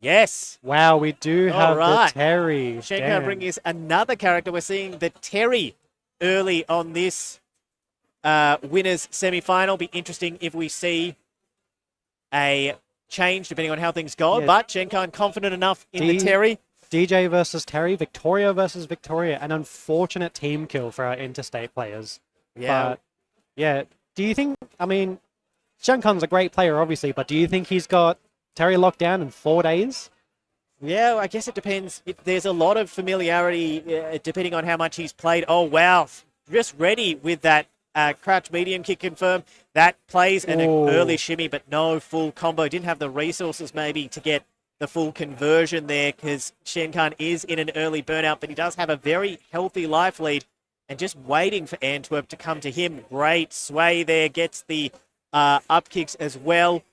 Yes. Wow, we do have right. the Terry. Shenkan Damn. bringing us another character. We're seeing the Terry early on this winners semi-final. Be interesting if we see a change depending on how things go. Yeah. But Shenkan confident enough in the Terry. DJ versus Terry, Victoria versus Victoria. An unfortunate team kill for our interstate players. Yeah. But, yeah. Do you think, I mean, Shenkan's a great player, obviously, but do you think he's got Terry locked down in 4 days? Yeah, I guess it depends. There's a lot of familiarity depending on how much he's played. Oh, wow. Just ready with that crouch medium kick confirm. That plays an early shimmy, but no full combo. Didn't have the resources maybe to get the full conversion there because Shenkan is in an early burnout, but he does have a very healthy life lead and just waiting for Antwerp to come to him. Great sway there. Gets the up kicks as well.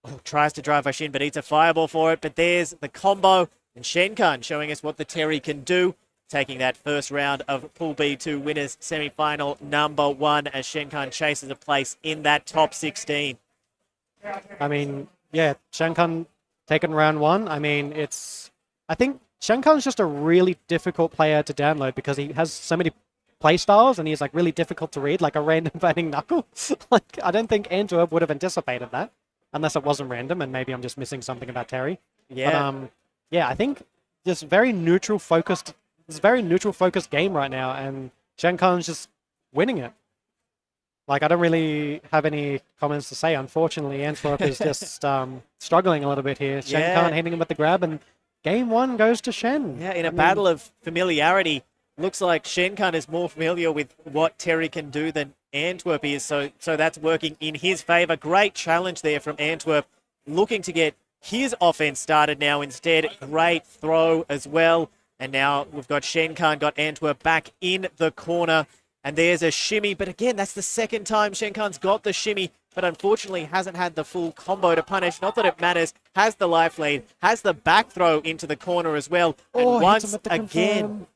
Oh, tries to drive Ashin, but eats a fireball for it. But there's the combo. And Shenkan showing us what the Terry can do. Taking that first round of Pool B2 winners semi-final number 1 as Shenkan chases a place in that top 16. I mean, yeah, Shenkan taking round 1. I mean, I think Shenkan's just a really difficult player to download because he has so many play styles and he's like really difficult to read, like a random burning knuckle. Like, I don't think Antwerp would have anticipated that. Unless it wasn't random, and maybe I'm just missing something about Terry. Yeah. But, yeah, I think this very neutral focused game right now, and Shenkan's just winning it. Like, I don't really have any comments to say. Unfortunately, Antwerp is just struggling a little bit here. Shenkan hitting him with the grab, and game 1 goes to Shen. Yeah, in a battle of familiarity, looks like Shenkan is more familiar with what Terry can do than Antwerp is, so that's working in his favor. Great challenge there from Antwerp, looking to get his offense started now instead. Great throw as well. And now we've got Shenkan, got Antwerp back in the corner. And there's a shimmy, but again, that's the second time Shenkan's got the shimmy, but unfortunately hasn't had the full combo to punish. Not that it matters. Has the life lead, has the back throw into the corner as well. And once again...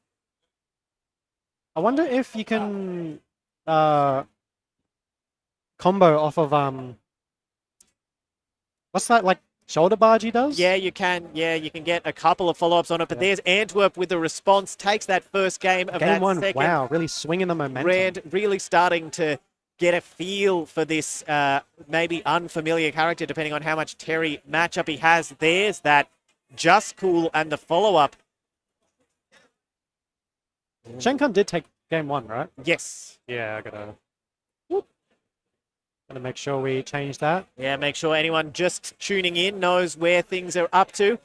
I wonder if you can... combo off of what's that, like shoulder barge he does? Yeah, you can. Yeah, you can get a couple of follow-ups on it. But there's Antwerp with the response, takes that first game of game that 1. second Wow, really swinging the momentum. round, really starting to get a feel for this maybe unfamiliar character, depending on how much Terry matchup he has. There's that just cool and the follow-up. Shenkan did take game 1, right? Yes. Yeah, I gotta make sure we change that. Yeah, make sure anyone just tuning in knows where things are up to.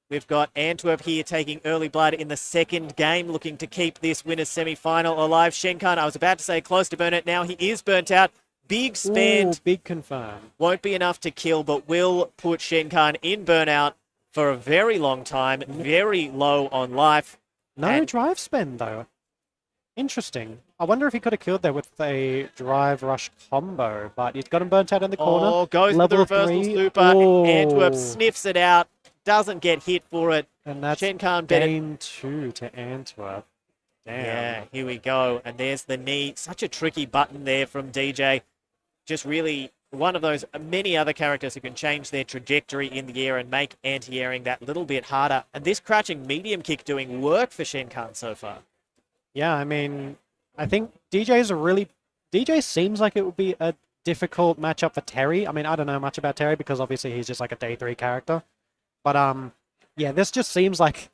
We've got Antwerp here taking early blood in the second game, looking to keep this winners semi-final alive. Shenkan, I was about to say close to burnout. Now he is burnt out. Big spend. Ooh, big confirm. Won't be enough to kill, but will put Shenkan in burnout for a very long time. Very low on life. No drive spend, though. Interesting. I wonder if he could have killed there with a drive rush combo, but he's got him burnt out in the corner. Oh, goes Level for the reversal 3. super. Oh. Antwerp sniffs it out. Doesn't get hit for it. And that's Shenkan game 2 to Antwerp. Damn. Yeah, here we go. And there's the knee. Such a tricky button there from DJ. Just really one of those many other characters who can change their trajectory in the air and make anti-airing that little bit harder. And this crouching medium kick doing work for Shenkan so far. Yeah, I mean, I think DJ seems like it would be a difficult matchup for Terry. I mean, I don't know much about Terry because obviously he's just like a day 3 character. But yeah, this just seems like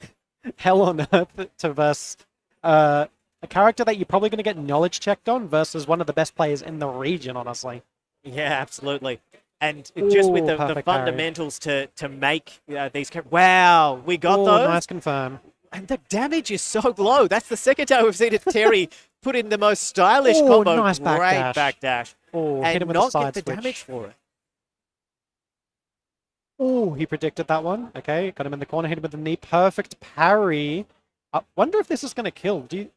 hell on earth to verse a character that you're probably going to get knowledge checked on versus one of the best players in the region, honestly. Yeah, absolutely. And just with the fundamentals to make these... Wow, we got those. Nice confirm. And the damage is so low. That's the second time we've seen Terry put in the most stylish combo. Nice Great backdash. Oh, and hit him with not a side get the switch. damage for it. Oh, he predicted that one. Okay, got him in the corner, hit him with the knee. Perfect parry. I wonder if this is going to kill. Do you...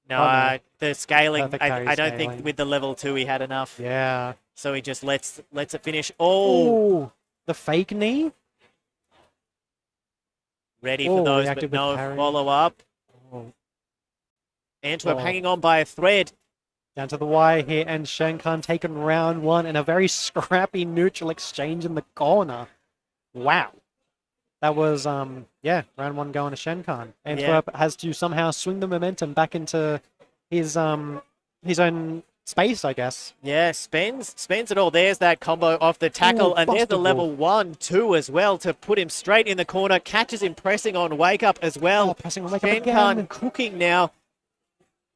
No, the scaling, Perfect I don't scaling. think with the level 2 he had enough. Yeah. So he just lets it finish. Oh, the fake knee. ready for those, but reacted with no parry. follow-up. Oh. Antwerp hanging on by a thread. Down to the wire here, and Shenkan taking round 1 in a very scrappy neutral exchange in the corner. Wow. That was, yeah, round 1 going to Shenkan. Antwerp has to somehow swing the momentum back into his own space, I guess. Yeah, spends it all. There's that combo off the tackle, and there's the level 1-2 as well to put him straight in the corner. Catches him pressing on Wake Up as well. Pressing on Wake Up Shenkan again. cooking now,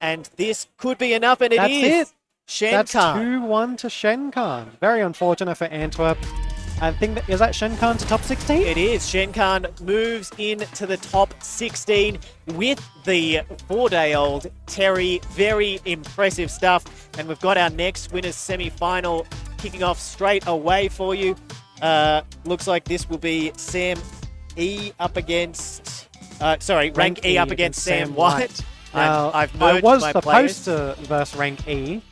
and this could be enough, and That's is. it. Shenkan. That's 2-1 to Shenkan. Very unfortunate for Antwerp. I think is that Shenkan to top 16? It is. Shenkan moves into the top 16 with the 4-day-old Terry. Very impressive stuff. And we've got our next winners semi-final kicking off straight away for you. Looks like this will be Sam E up against... Rank E up against Sam White. I've merged I was my supposed players. to verse Rank E,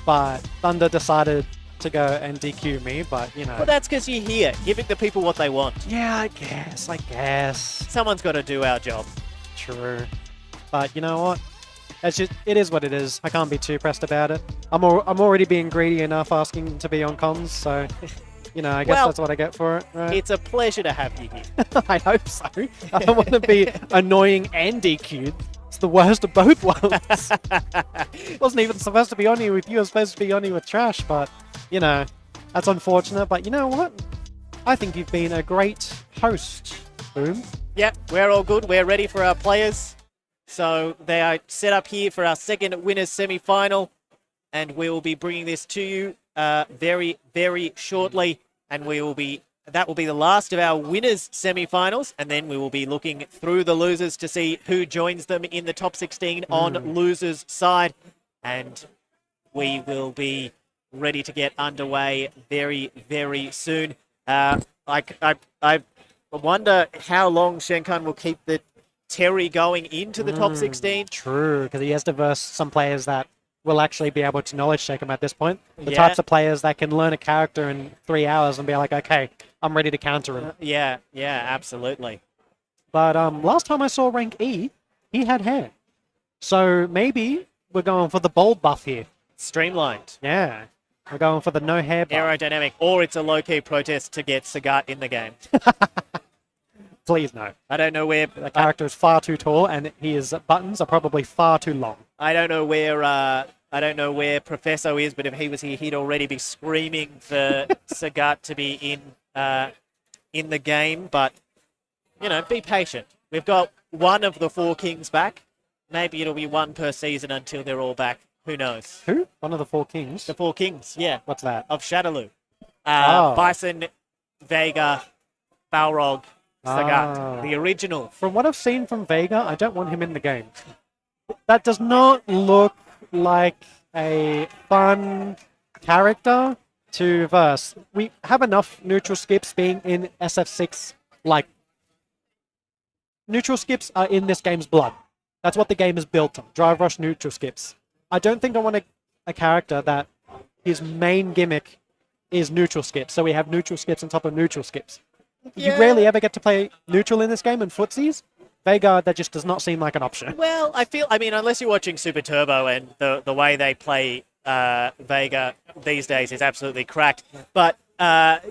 but Thunder decided to go and DQ me, but you know. Well, that's because you're here, giving the people what they want. Yeah, I guess. Someone's got to do our job. True. But you know what? It is what it is. I can't be too pressed about it. I'm already being greedy enough asking to be on comms, so you know, I guess that's what I get for it. Right? It's a pleasure to have you here. I hope so. I don't want to be annoying and DQ'd. It's the worst of both worlds. Wasn't even supposed to be on here with you. I was supposed to be on here with Trash, but you know, that's unfortunate. But you know what? I think you've been a great host, Boom. Yep, we're all good. We're ready for our players. So they are set up here for our second winners semi-final, and we will be bringing this to you very, very shortly. And that will be the last of our winners semi-finals, and then we will be looking through the losers to see who joins them in the top 16 on losers' side, and we will be ready to get underway very, very soon. I wonder how long Shenkan will keep the Terry going into the top 16. True, because he has to verse some players that will actually be able to knowledge check him at this point. The types of players that can learn a character in 3 hours and be like, okay, I'm ready to counter him. Yeah, absolutely. But last time I saw Rank E, he had hair. So maybe we're going for the bold buff here. Streamlined. Yeah. We're going for the no hair buff. Aerodynamic, or it's a low-key protest to get Sagat in the game. Please no. I don't know where... The character is far too tall, and his buttons are probably far too long. I don't know where Professor is, but if he was here, he'd already be screaming for Sagat to be in the game. But, you know, be patient. We've got one of the 4 kings back. Maybe it'll be one per season until they're all back. Who knows? Who? One of the 4 kings? The 4 kings, yeah. What's that? Of Shadaloo. Bison, Vega, Balrog, Sagat, the original. From what I've seen from Vega, I don't want him in the game. That does not look like a fun character to verse. We have enough neutral skips being in SF6. Like, neutral skips are in this game's blood. That's what the game is built on. Drive rush neutral skips. I don't think I want a character that his main gimmick is neutral skips. So we have neutral skips on top of neutral skips. You rarely ever get to play neutral in this game in footsies. Vega, that just does not seem like an option. Well, I mean, unless you're watching Super Turbo and the way they play Vega these days is absolutely cracked. But,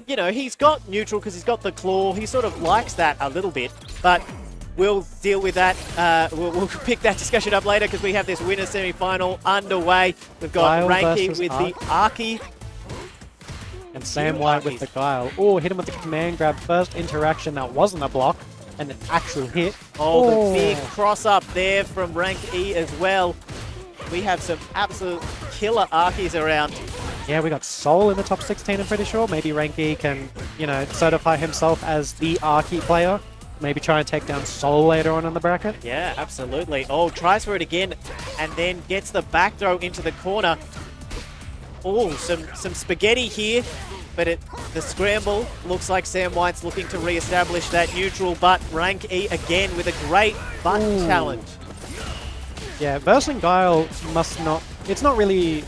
he's got neutral because he's got the claw. He sort of likes that a little bit. But we'll deal with that. We'll pick that discussion up later because we have this winner's semi-final underway. We've got Ranky with the Arky. And Sam White with the Guile. Oh, hit him with the command grab. First interaction that wasn't a block and an actual hit. Oh, the big cross up there from Rank E as well. We have some absolute killer Arkies around. Yeah, we got Soul in the top 16, I'm pretty sure. Maybe Rank E can, certify himself as the Arky player. Maybe try and take down Soul later on in the bracket. Yeah, absolutely. Oh, tries for it again and then gets the back throw into the corner. Oh, some spaghetti here, but the scramble looks like Sam White's looking to re-establish that neutral, but Rank E again with a great button challenge. Yeah, versing Guile it's not really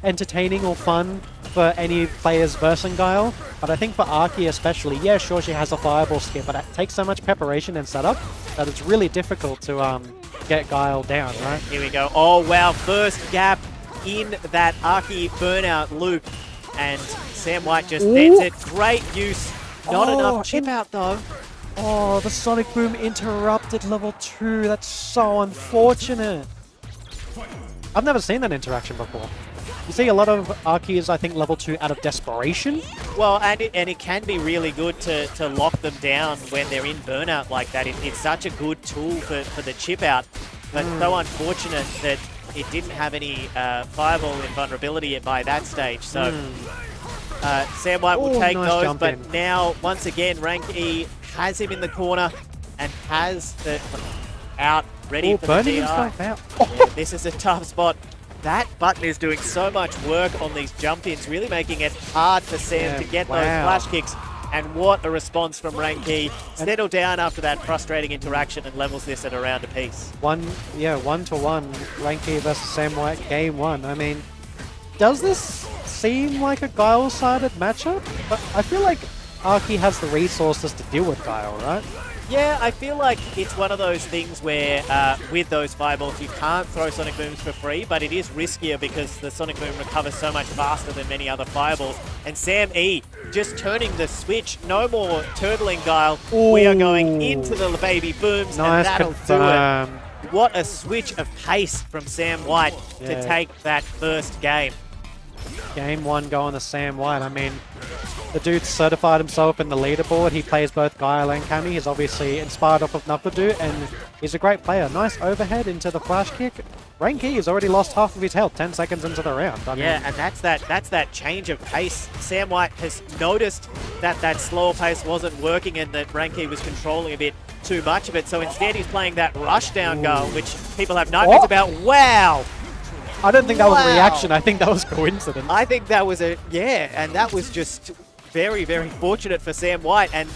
entertaining or fun for any players versing Guile, but I think for Arky especially, yeah, sure, she has a fireball skip, but it takes so much preparation and setup that it's really difficult to get Guile down, right? Here we go. Oh, wow, first gap in that Arky burnout loop, and Sam White just nets it. Great use. Not enough chip out, though. Oh, the Sonic Boom interrupted level 2. That's so unfortunate. I've never seen that interaction before. You see a lot of Arkies, I think, level 2 out of desperation. Well, and it can be really good to lock them down when they're in burnout like that. It's such a good tool for the chip out, but so unfortunate that it didn't have any fireball invulnerability by that stage. So Sam White will take those, but now, once again, Rank E has him in the corner and has the out ready for the DI. Himself out. Yeah, this is a tough spot. That button is doing so much work on these jump-ins, really making it hard for Sam to get those flash kicks. And what a response from Rank E. Settle down after that frustrating interaction and levels this at around a piece. 1-to-1, Rank E versus Sam White, game 1. I mean, does this seem like a Guile-sided matchup? But I feel like Arky has the resources to deal with Guile, right? Yeah, I feel like it's one of those things where with those fireballs you can't throw Sonic Booms for free, but it is riskier because the Sonic Boom recovers so much faster than many other fireballs. And Sam E just turning the switch. No more turtling Guile. Ooh. We are going into the baby booms, nice, and that'll do it. What a switch of pace from Sam White to take that first game. Game 1 going to Sam White. I mean, the dude certified himself in the leaderboard. He plays both Guile and Cammy. He's obviously inspired off of Knuckle-Doo, and he's a great player. Nice overhead into the flash kick. Rank E has already lost half of his health 10 seconds into the round. I mean, and that's that change of pace. Sam White has noticed that slower pace wasn't working and that Rank E was controlling a bit too much of it. So instead he's playing that rushdown Guile, which people have nightmares about. Wow! I don't think that was a reaction. I think that was coincidence. I think that was and that was just very, very fortunate for Sam White, and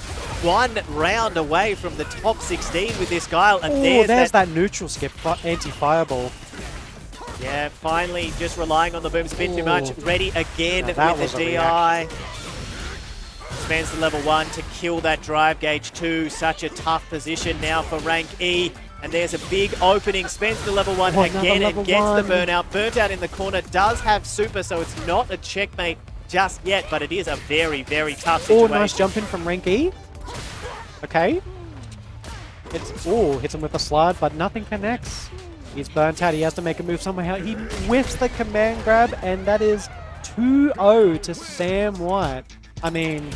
one round away from the top 16 with this Guile, and there's that neutral skip, anti-fireball. Yeah, finally just relying on the booms a bit too much. Ready again with the DI. Spends the level 1 to kill that drive gauge 2. Such a tough position now for Rank E. And there's a big opening. Spends the level 1 again and gets the burnout. Burnt out in the corner. Does have super, so it's not a checkmate just yet, but it is a very, very tough situation. Oh, nice jump in from Rank E. Okay. Hits him with a slide, but nothing connects. He's burnt out. He has to make a move somehow. He whiffs the command grab, and that is 2-0 to Sam White. I mean,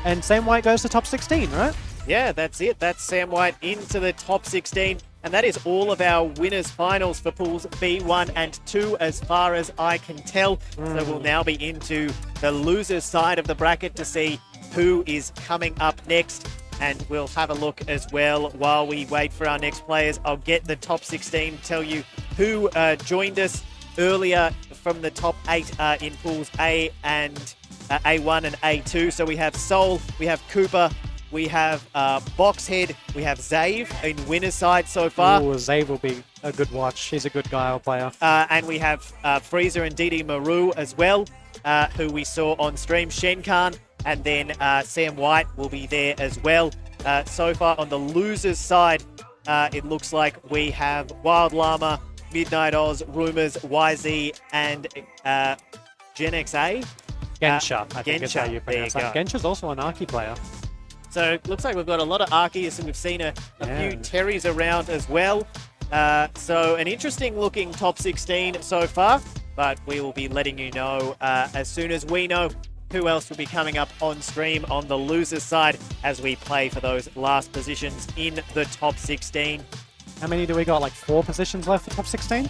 and Sam White goes to top 16, right? Yeah, that's it. That's Sam White into the top 16. And that is all of our winners' finals for pools B1 and 2 as far as I can tell. So we'll now be into the losers' side of the bracket to see who is coming up next. And we'll have a look as well while we wait for our next players. I'll get the top 16, tell you who joined us earlier from the top 8 in pools A and A1 and A2. So we have Soul, we have Cooper, we have Boxhead, we have Zave in winner's side so far. Oh, Zave will be a good watch. He's a good Guile player. And we have Freezer and Didi Maru as well, who we saw on stream. Shenkan, and then Sam White will be there as well. So far on the losers side, it looks like we have Wild Llama, Midnight Oz, Rumors, YZ, and GenXA. Gensha, I think is how Gensha, you there you pronounce that. go. Gensha's also an Arky player. So it looks like we've got a lot of Arceus, and we've seen a Yeah. few Terrys around as well. So an interesting looking top 16 so far, but we will be letting you know as soon as we know who else will be coming up on stream on the losers side as we play for those last positions in the top 16. How many do we got? Like 4 positions left for top 16?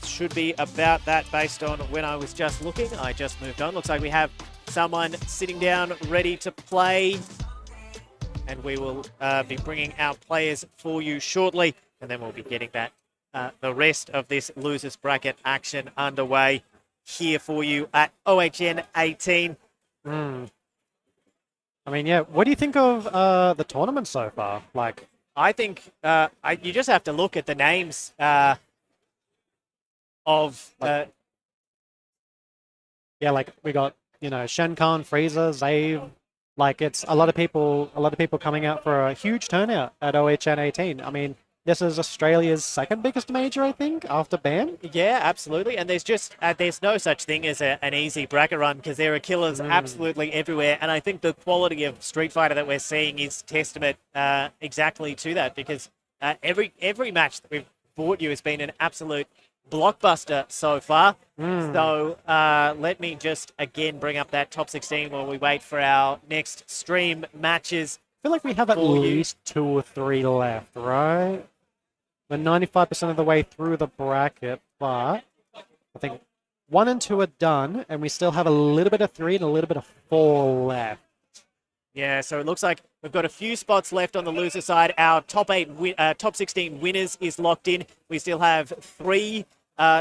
Should be about that based on when I was just looking. I just moved on. Looks like we have someone sitting down ready to play, and we will be bringing our players for you shortly, and then we'll be getting that the rest of this losers bracket action underway here for you at OHN18. I mean, yeah. What do you think of the tournament so far? Like, I think you just have to look at the names of yeah, like we got, you know, Shenkan, Frieza, Zave. Like, it's a lot of people coming out for a huge turnout at OHN18. I mean, this is Australia's second biggest major, I think, after BAM. Yeah, absolutely. And there's just there's no such thing as an easy bracket run because there are killers absolutely everywhere. And I think the quality of Street Fighter that we're seeing is testament exactly to that, because every match that we've brought you has been an absolute blockbuster so far. So let me just again bring up that top 16 while we wait for our next stream matches. I feel like we have at least 2 or 3 left, right? We're 95% of the way through the bracket, but I think 1 and 2 are done, and we still have a little bit of 3 and a little bit of 4 left. Yeah, so it looks like we've got a few spots left on the loser side. Our top 16 winners is locked in. We still have 3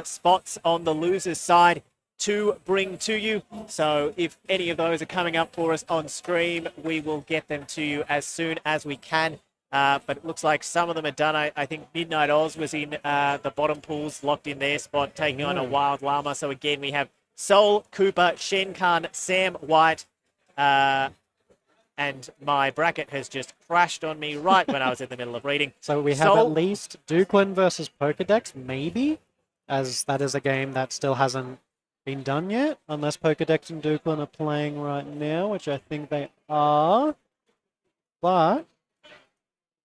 spots on the losers side to bring to you. So if any of those are coming up for us on stream, we will get them to you as soon as we can. But it looks like some of them are done. I think Midnight Oz was in the bottom pools, locked in their spot, taking on a Wild Llama. So again, we have Soul, Cooper, Shenkan, Sam White, and my bracket has just crashed on me right when I was in the middle of reading. So we have at least Duklin versus Pokedex, maybe, as that is a game that still hasn't been done yet, unless Pokedex and Duklin are playing right now, which I think they are. But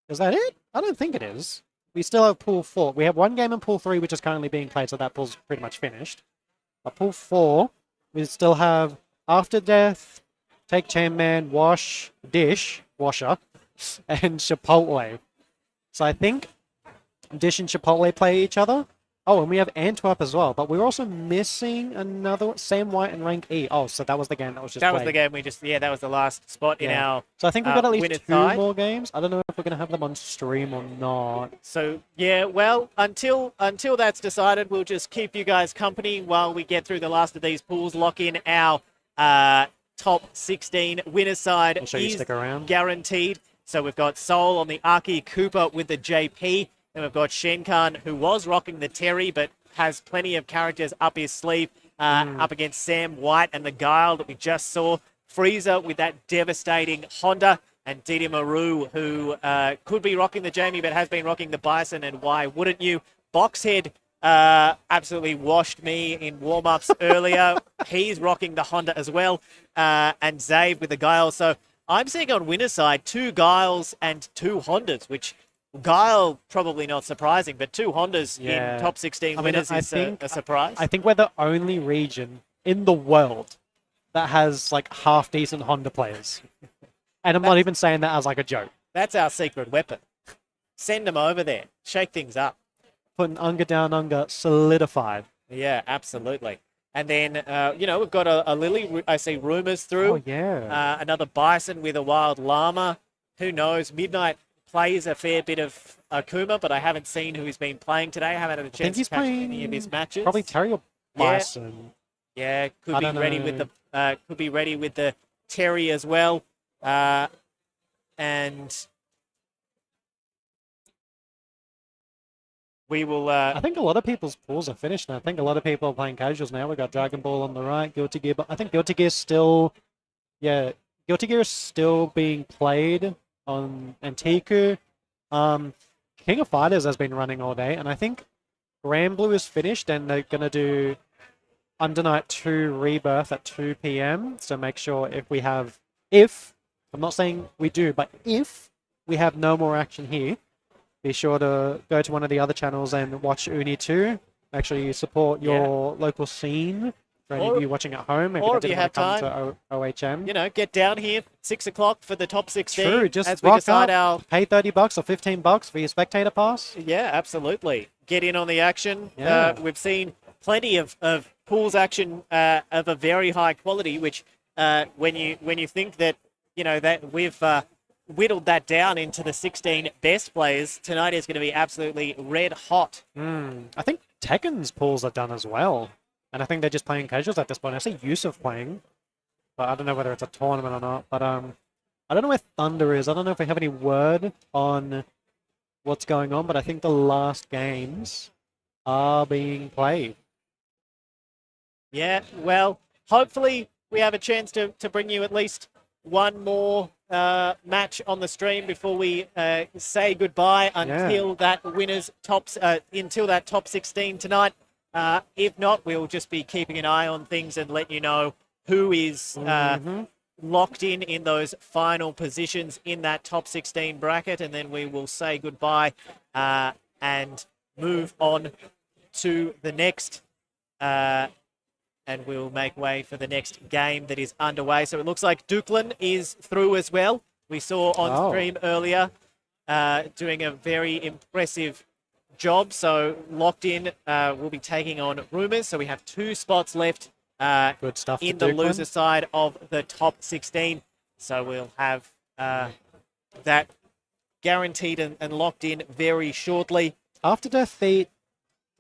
is that it? I don't think it is. We still have Pool 4. We have 1 game in Pool 3, which is currently being played, so that pool's pretty much finished. But Pool 4, we still have After Death, Take Chain Man, Washer, and Chipotle. So I think Dish and Chipotle play each other. Oh, and we have Antwerp as well, but we're also missing another Sam White and Rank E. Oh, so that was the game that was just That played. was the game we just, that was the last spot in our So I think we've got at least winner's 2 side. more games. I don't know if we're going to have them on stream or not. So yeah, well, until that's decided, we'll just keep you guys company while we get through the last of these pools. Lock in our top 16 winner side. Make sure you stick around. Guaranteed. So we've got Soul on the Arky, Cooper with the JP, and we've got Shenkan, who was rocking the Terry but has plenty of characters up his sleeve, up against Sam White and the Guile that we just saw. Frieza with that devastating Honda, and Didi Maru, who could be rocking the Jamie but has been rocking the Bison, and why wouldn't you? Boxhead absolutely washed me in warm-ups earlier. He's rocking the Honda as well, and Zave with the Guile. So I'm seeing on winner's side 2 Guiles and 2 Hondas, which Guile probably not surprising, but 2 Hondas in top 16 winners is a surprise. I think we're the only region in the world that has like half-decent Honda players. And I'm not even saying that as like a joke. That's our secret weapon. Send them over there. Shake things up. Putting Unga down Unga solidified. Yeah, absolutely. And then, we've got a Lily. I see Rumors through. Oh, yeah. Another Bison with a Wild Llama. Who knows? Midnight plays a fair bit of Akuma, but I haven't seen who he's been playing today. I haven't had a chance to catch any of his matches. Probably Terry or Bison. Yeah, could be ready with the Terry as well. And we will. I think a lot of people's pools are finished now. I think a lot of people are playing casuals now. We've got Dragon Ball on the right, Guilty Gear, but I think Guilty Gear is still, Guilty Gear is still being played on Antiku. King of Fighters has been running all day, and I think Grand Blue is finished, and they're going to do Under Night 2 Rebirth at 2 p.m. So make sure if, I'm not saying we do, but if we have no more action here, be sure to go to one of the other channels and watch Uni 2. Make sure you support your local scene. For any of you watching at home, maybe or they if you didn't want have to come to OHM. You know, get down here 6 o'clock for the top 16. True, just as we rock decide up, pay $30 or $15 for your spectator pass. Yeah, absolutely. Get in on the action. Yeah. We've seen plenty of pools action of a very high quality, which when you think that, you know, that we've whittled that down into the 16 best players, tonight is going to be absolutely red hot. I think Tekken's pools are done as well. And I think they're just playing casuals at this point. I see Yusuf playing, but I don't know whether it's a tournament or not. But I don't know where Thunder is. I don't know if we have any word on what's going on, but I think the last games are being played. Yeah, well, hopefully we have a chance to bring you at least one more match on the stream before we say goodbye until that until that top 16 tonight. If not, we'll just be keeping an eye on things and let you know who is locked in those final positions in that top 16 bracket, and then we will say goodbye and move on to the next, and we'll make way for the next game that is underway. So it looks like Duklin is through as well. We saw on stream earlier doing a very impressive job. So locked in will be taking on Rumors. So we have 2 spots left Good stuff in the loser side of the top 16. So we'll have that guaranteed and locked in very shortly. After Death beat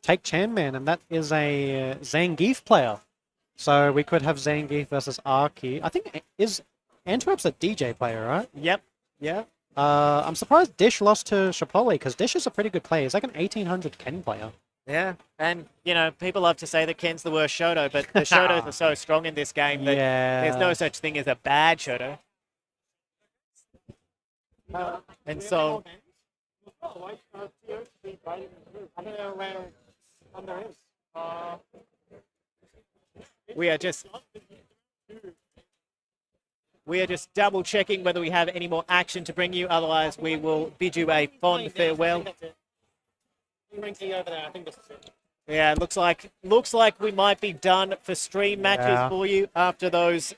Take Chanman, and that is a Zangief player. So we could have Zangief versus Arki. I think Antwerp's a DJ player, right? Yep. Yeah. I'm surprised Dish lost to Shapoli, because Dish is a pretty good player. He's like an 1800 Ken player. Yeah, and, you know, people love to say that Ken's the worst Shoto, but the Shotos are so strong in this game that there's no such thing as a bad Shoto. And so... I don't know where Thunder is. We are just double checking whether we have any more action to bring you. Otherwise, we will bid you a fond farewell. Over there. I think this is it. Yeah, looks like we might be done for stream matches for you after those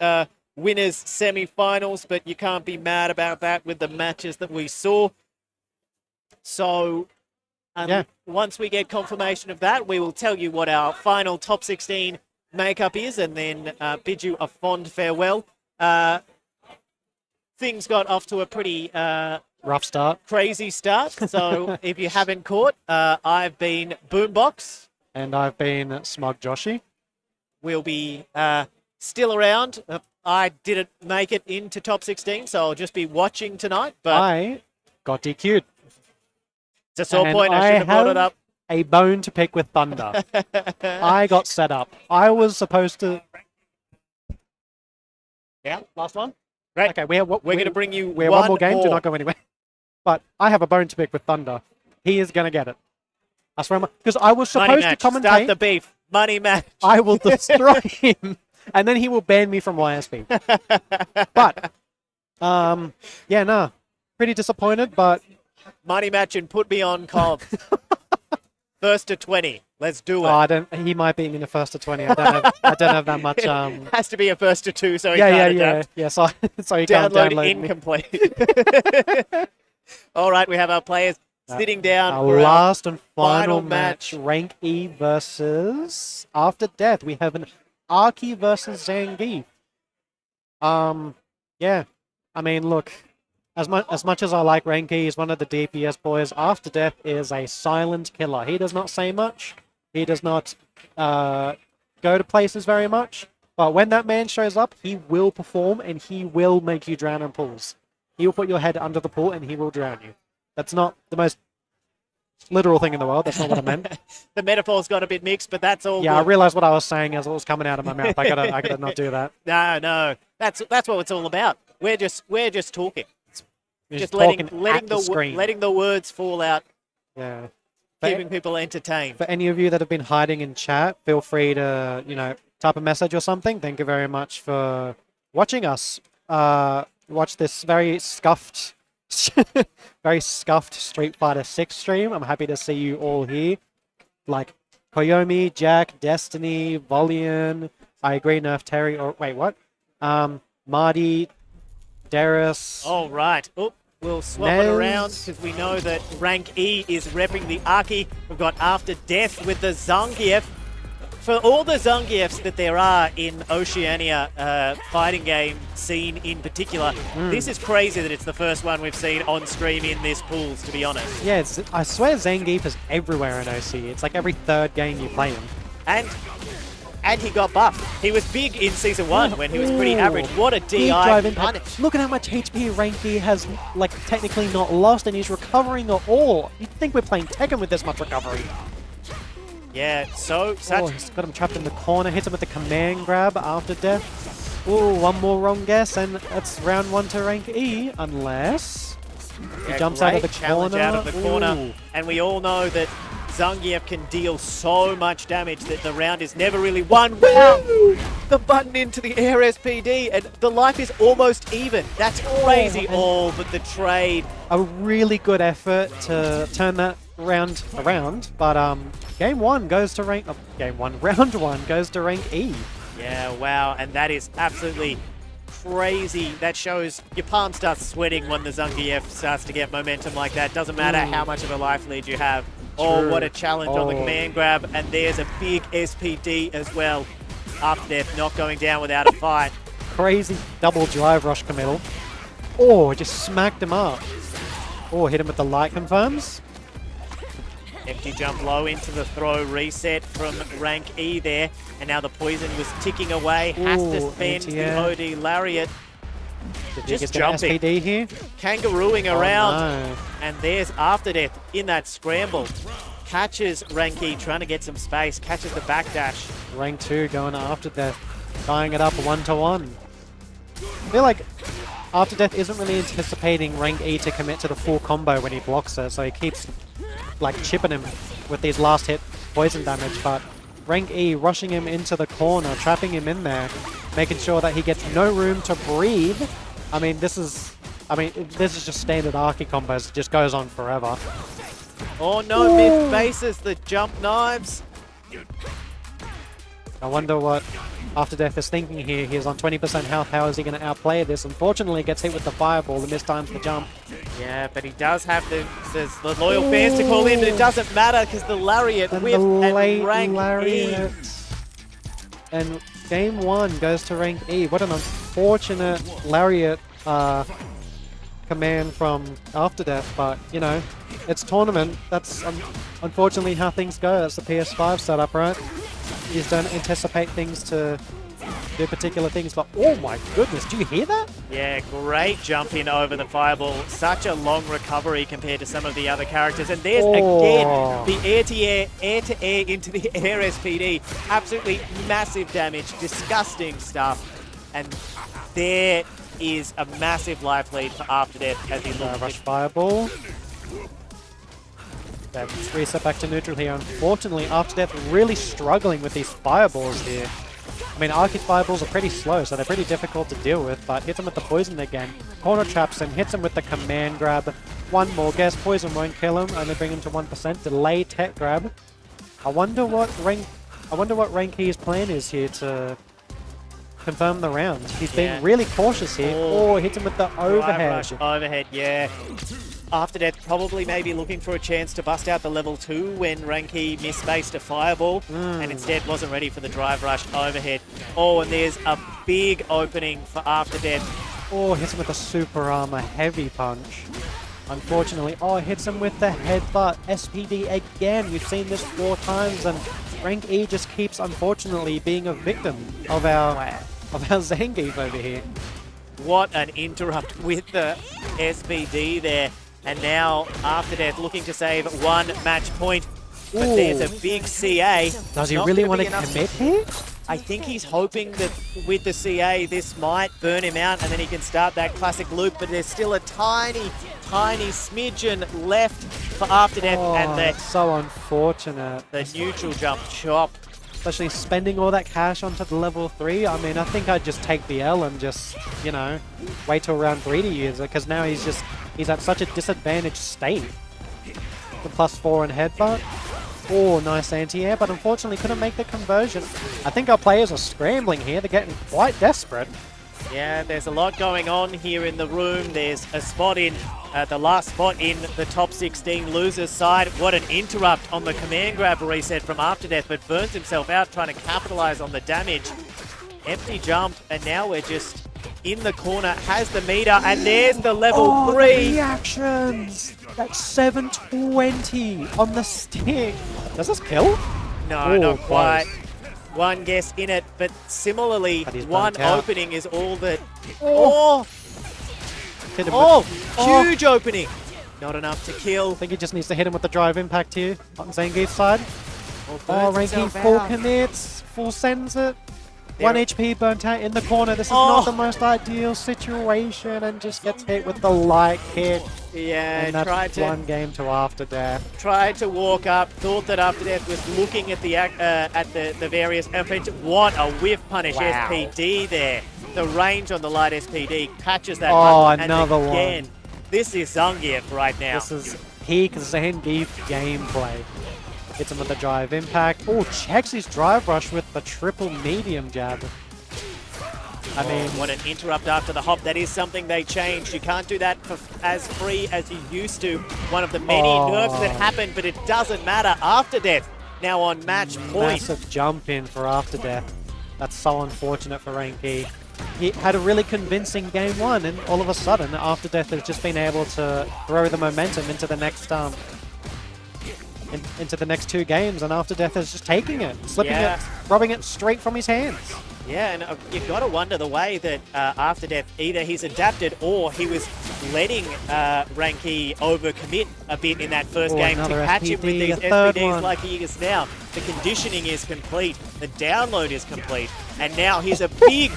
winners semi-finals, but you can't be mad about that with the matches that we saw. So once we get confirmation of that, we will tell you what our final top 16 makeup is, and then bid you a fond farewell. Things got off to a pretty rough start, crazy start. So if you haven't caught, I've been Boombox, and I've been Smug Joshi. We'll be still around. I didn't make it into top 16, so I'll just be watching tonight. But I got DQ'd. It's a sore point. I should have brought it up. A bone to pick with Thunder. I got set up. I was supposed to. Yeah, last one. Right. Okay, we're going to bring you one more game. Do not go anywhere. But I have a bone to pick with Thunder. He is going to get it. I swear, because I was supposed to commentate. Start the beef. Money match. I will destroy him, and then he will ban me from YSP. But, pretty disappointed. But money match and put me on comp. First to 20. Let's do it. Oh, he might beat me in the first to 20. I don't have that much. Has to be a first to 2, so he can't adapt. Yeah. So he can't download incomplete. All right, we have our players sitting down our for last and final match. Rank E versus After Death. We have an Arki versus Zangief. I mean, look. As much as I like Rank E, he's one of the DPS boys. After Death is a silent killer. He does not say much. He does not go to places very much. But when that man shows up, he will perform and he will make you drown in pools. He will put your head under the pool and he will drown you. That's not the most literal thing in the world. That's not what I meant. The metaphor's got a bit mixed, but that's all. Yeah, good. I realized what I was saying as it was coming out of my mouth. I gotta not do that. No. That's what it's all about. We're just talking. Just letting the words fall out. Yeah. keeping people entertained. For any of you that have been hiding in chat, feel free to, type a message or something. Thank you very much for watching us. Watch this very scuffed, very scuffed Street Fighter 6 stream. I'm happy to see you all here. Like Koyomi, Jack, Destiny, Volian, I agree, Nerf Terry, or wait, what? Marty, Darius. All right. Oh, we'll swap it around because we know that rank E is repping the Aki. We've got After Death with the Zangief. For all the Zangiefs that there are in Oceania fighting game scene in particular, this is crazy that it's the first one we've seen on stream in this pools, to be honest. Yeah, I swear Zangief is everywhere in OC. It's like every third game you play him. And he got buffed. He was big in Season 1 when he was pretty average. What a DI punish. Look at how much HP Ranky has, like, technically not lost, and he's recovering it all. You'd think we're playing Tekken with this much recovery. Yeah, he's got him trapped in the corner, hits him with the command grab after death. Ooh, one more wrong guess, and it's round 1 to rank E, unless he jumps out of the corner. Ooh. And we all know that Zangief can deal so much damage that the round is never really won. Wow! The button into the air SPD, and the life is almost even. That's crazy. All but the trade. A really good effort to turn that round around, but round one goes to rank E. Yeah, wow, and that is absolutely crazy. That shows your palm starts sweating when the Zangief starts to get momentum like that. Doesn't matter how much of a life lead you have. Oh, what a challenge on the command grab, and there's a big SPD as well. After Death not going down without a fight. Crazy double drive rush committal. Oh, just smacked him up. Oh, hit him with the light confirms. Empty jump low into the throw, reset from rank E there, and now the poison was ticking away. Has to spend the OD Lariat. Just jumping. SPD here. Kangarooing around, no. And there's After Death in that scramble. Catches rank E, trying to get some space, catches the backdash. Rank 2 going After Death, tying it up 1-1. I feel like After Death isn't really anticipating rank E to commit to the full combo when he blocks it, so he keeps like chipping him with these last hit poison damage, but rank E rushing him into the corner, trapping him in there, making sure that he gets no room to breathe. This is just standard Arky combos. It just goes on forever. Oh no, mid bases the jump knives. I wonder what After Death is thinking here. He's on 20% health. How is he going to outplay this? Unfortunately, gets hit with the fireball and mistimes the jump. Yeah, but he does have the loyal fans to call in, but it doesn't matter because the Lariat whip and rank E. And game 1 goes to rank E. What an unfortunate Lariat command from After Death, but it's tournament. That's unfortunately how things go. That's the PS5 setup, right? You just don't anticipate things to do particular things, but oh my goodness, do you hear that? Yeah, great jump in over the fireball. Such a long recovery compared to some of the other characters. And there's again the air-to-air into the air SPD. Absolutely massive damage, disgusting stuff. And there is a massive life lead for After Death as he looks. Rush fireball. Let's reset back to neutral here. Unfortunately, After Death really struggling with these fireballs here. Arcade fireballs are pretty slow, so they're pretty difficult to deal with, but hits him with the poison again. Corner traps him, hits him with the command grab. One more guess, poison won't kill him, only bring him to 1%. Delay tech grab. I wonder what rank E's plan is here to confirm the round. He's being really cautious here. Oh, hits him with the overhead. Rush overhead, yeah. After Death probably maybe looking for a chance to bust out the level 2 when Ranky misspaced a fireball and instead wasn't ready for the drive rush overhead. Oh, and there's a big opening for After Death. Oh, hits him with a super armor heavy punch. Unfortunately, hits him with the headbutt. SPD again. We've seen this 4 times, and rank E just keeps unfortunately being a victim of our Zangief over here. What an interrupt with the SPD there. And now, After Death looking to save 1 match point. But there's a big CA. Does he really want to commit here? I think he's hoping that with the CA, this might burn him out and then he can start that classic loop. But there's still a tiny smidgen left for After Death, and it's so unfortunate. the neutral jump chop. Especially spending all that cash onto the level 3. I mean, I think I'd just take the L and just, you know, wait till round 3 to use it, because now he's at such a disadvantaged state. The +4 and headbutt. Oh, nice anti-air, but unfortunately couldn't make the conversion. I think our players are scrambling here. They're getting quite desperate. Yeah, there's a lot going on here in the room. There's a spot in, the last spot in the top 16 losers side. What an interrupt on the command grab reset from After Death, but burns himself out trying to capitalize on the damage. Empty jump, and now we're just in the corner, has the meter, and there's the level 3. The reactions! That's 720 on the stick. Does this kill? No, not quite. One guess in it, but similarly, one opening is all that. Oh! Huge opening. Not enough to kill. I think he just needs to hit him with the drive impact here on Zangief's side. Oh, Ranking full commits, full sends it. 1 HP burnt out in the corner. This is not the most ideal situation, and just gets hit with the light kick. Yeah, and that's one game to After Death. Tried to walk up, thought that After Death was looking at the various offensive. What a whiff punish SPD there. The range on the light SPD catches that button, another and again, one. This is Zangief right now. This is peak Zangief gameplay. Hits him with the drive impact. Oh, checks his drive rush with the triple medium jab. I mean, what an interrupt after the hop. That is something they changed. You can't do that for as free as you used to. One of the many nerfs that happened, but it doesn't matter. After Death now on match point. Massive jump in for After Death. That's so unfortunate for Ranky. He had a really convincing game 1, and all of a sudden, After Death has just been able to throw the momentum into the next into the next 2 games, and After Death is just taking it, slipping it, robbing it straight from his hands. Yeah, and you've got to wonder the way that After Death, either he's adapted or he was letting Ranky overcommit a bit in that first game to catch him with these SPDs like he is now. The conditioning is complete, the download is complete, and now he's a big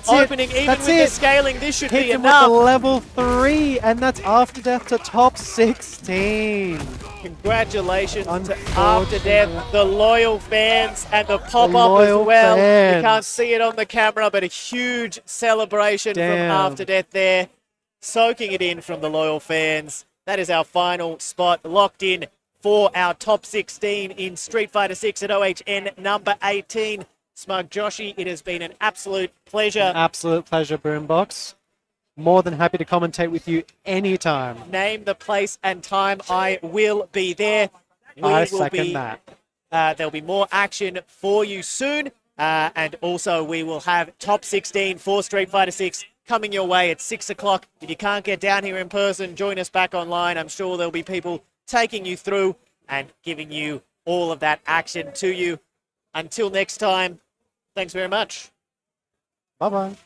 opening. Even with the scaling, this should be enough. With the level 3, and that's After Death to top 16. Congratulations to After Death, the loyal fans, and the pop-up as well. You can't see it on the camera, but a huge celebration from After Death there. Soaking it in from the loyal fans. That is our final spot locked in for our top 16 in Street Fighter 6 at OHN number 18. Smug Joshi, it has been an absolute pleasure. An absolute pleasure, Boombox. More than happy to commentate with you anytime. Name the place and time. I will be there. I second that. There'll be more action for you soon. And also we will have top 16 for Street Fighter 6 coming your way at 6 o'clock. If you can't get down here in person, join us back online. I'm sure there'll be people taking you through and giving you all of that action to you. Until next time, thanks very much. Bye-bye.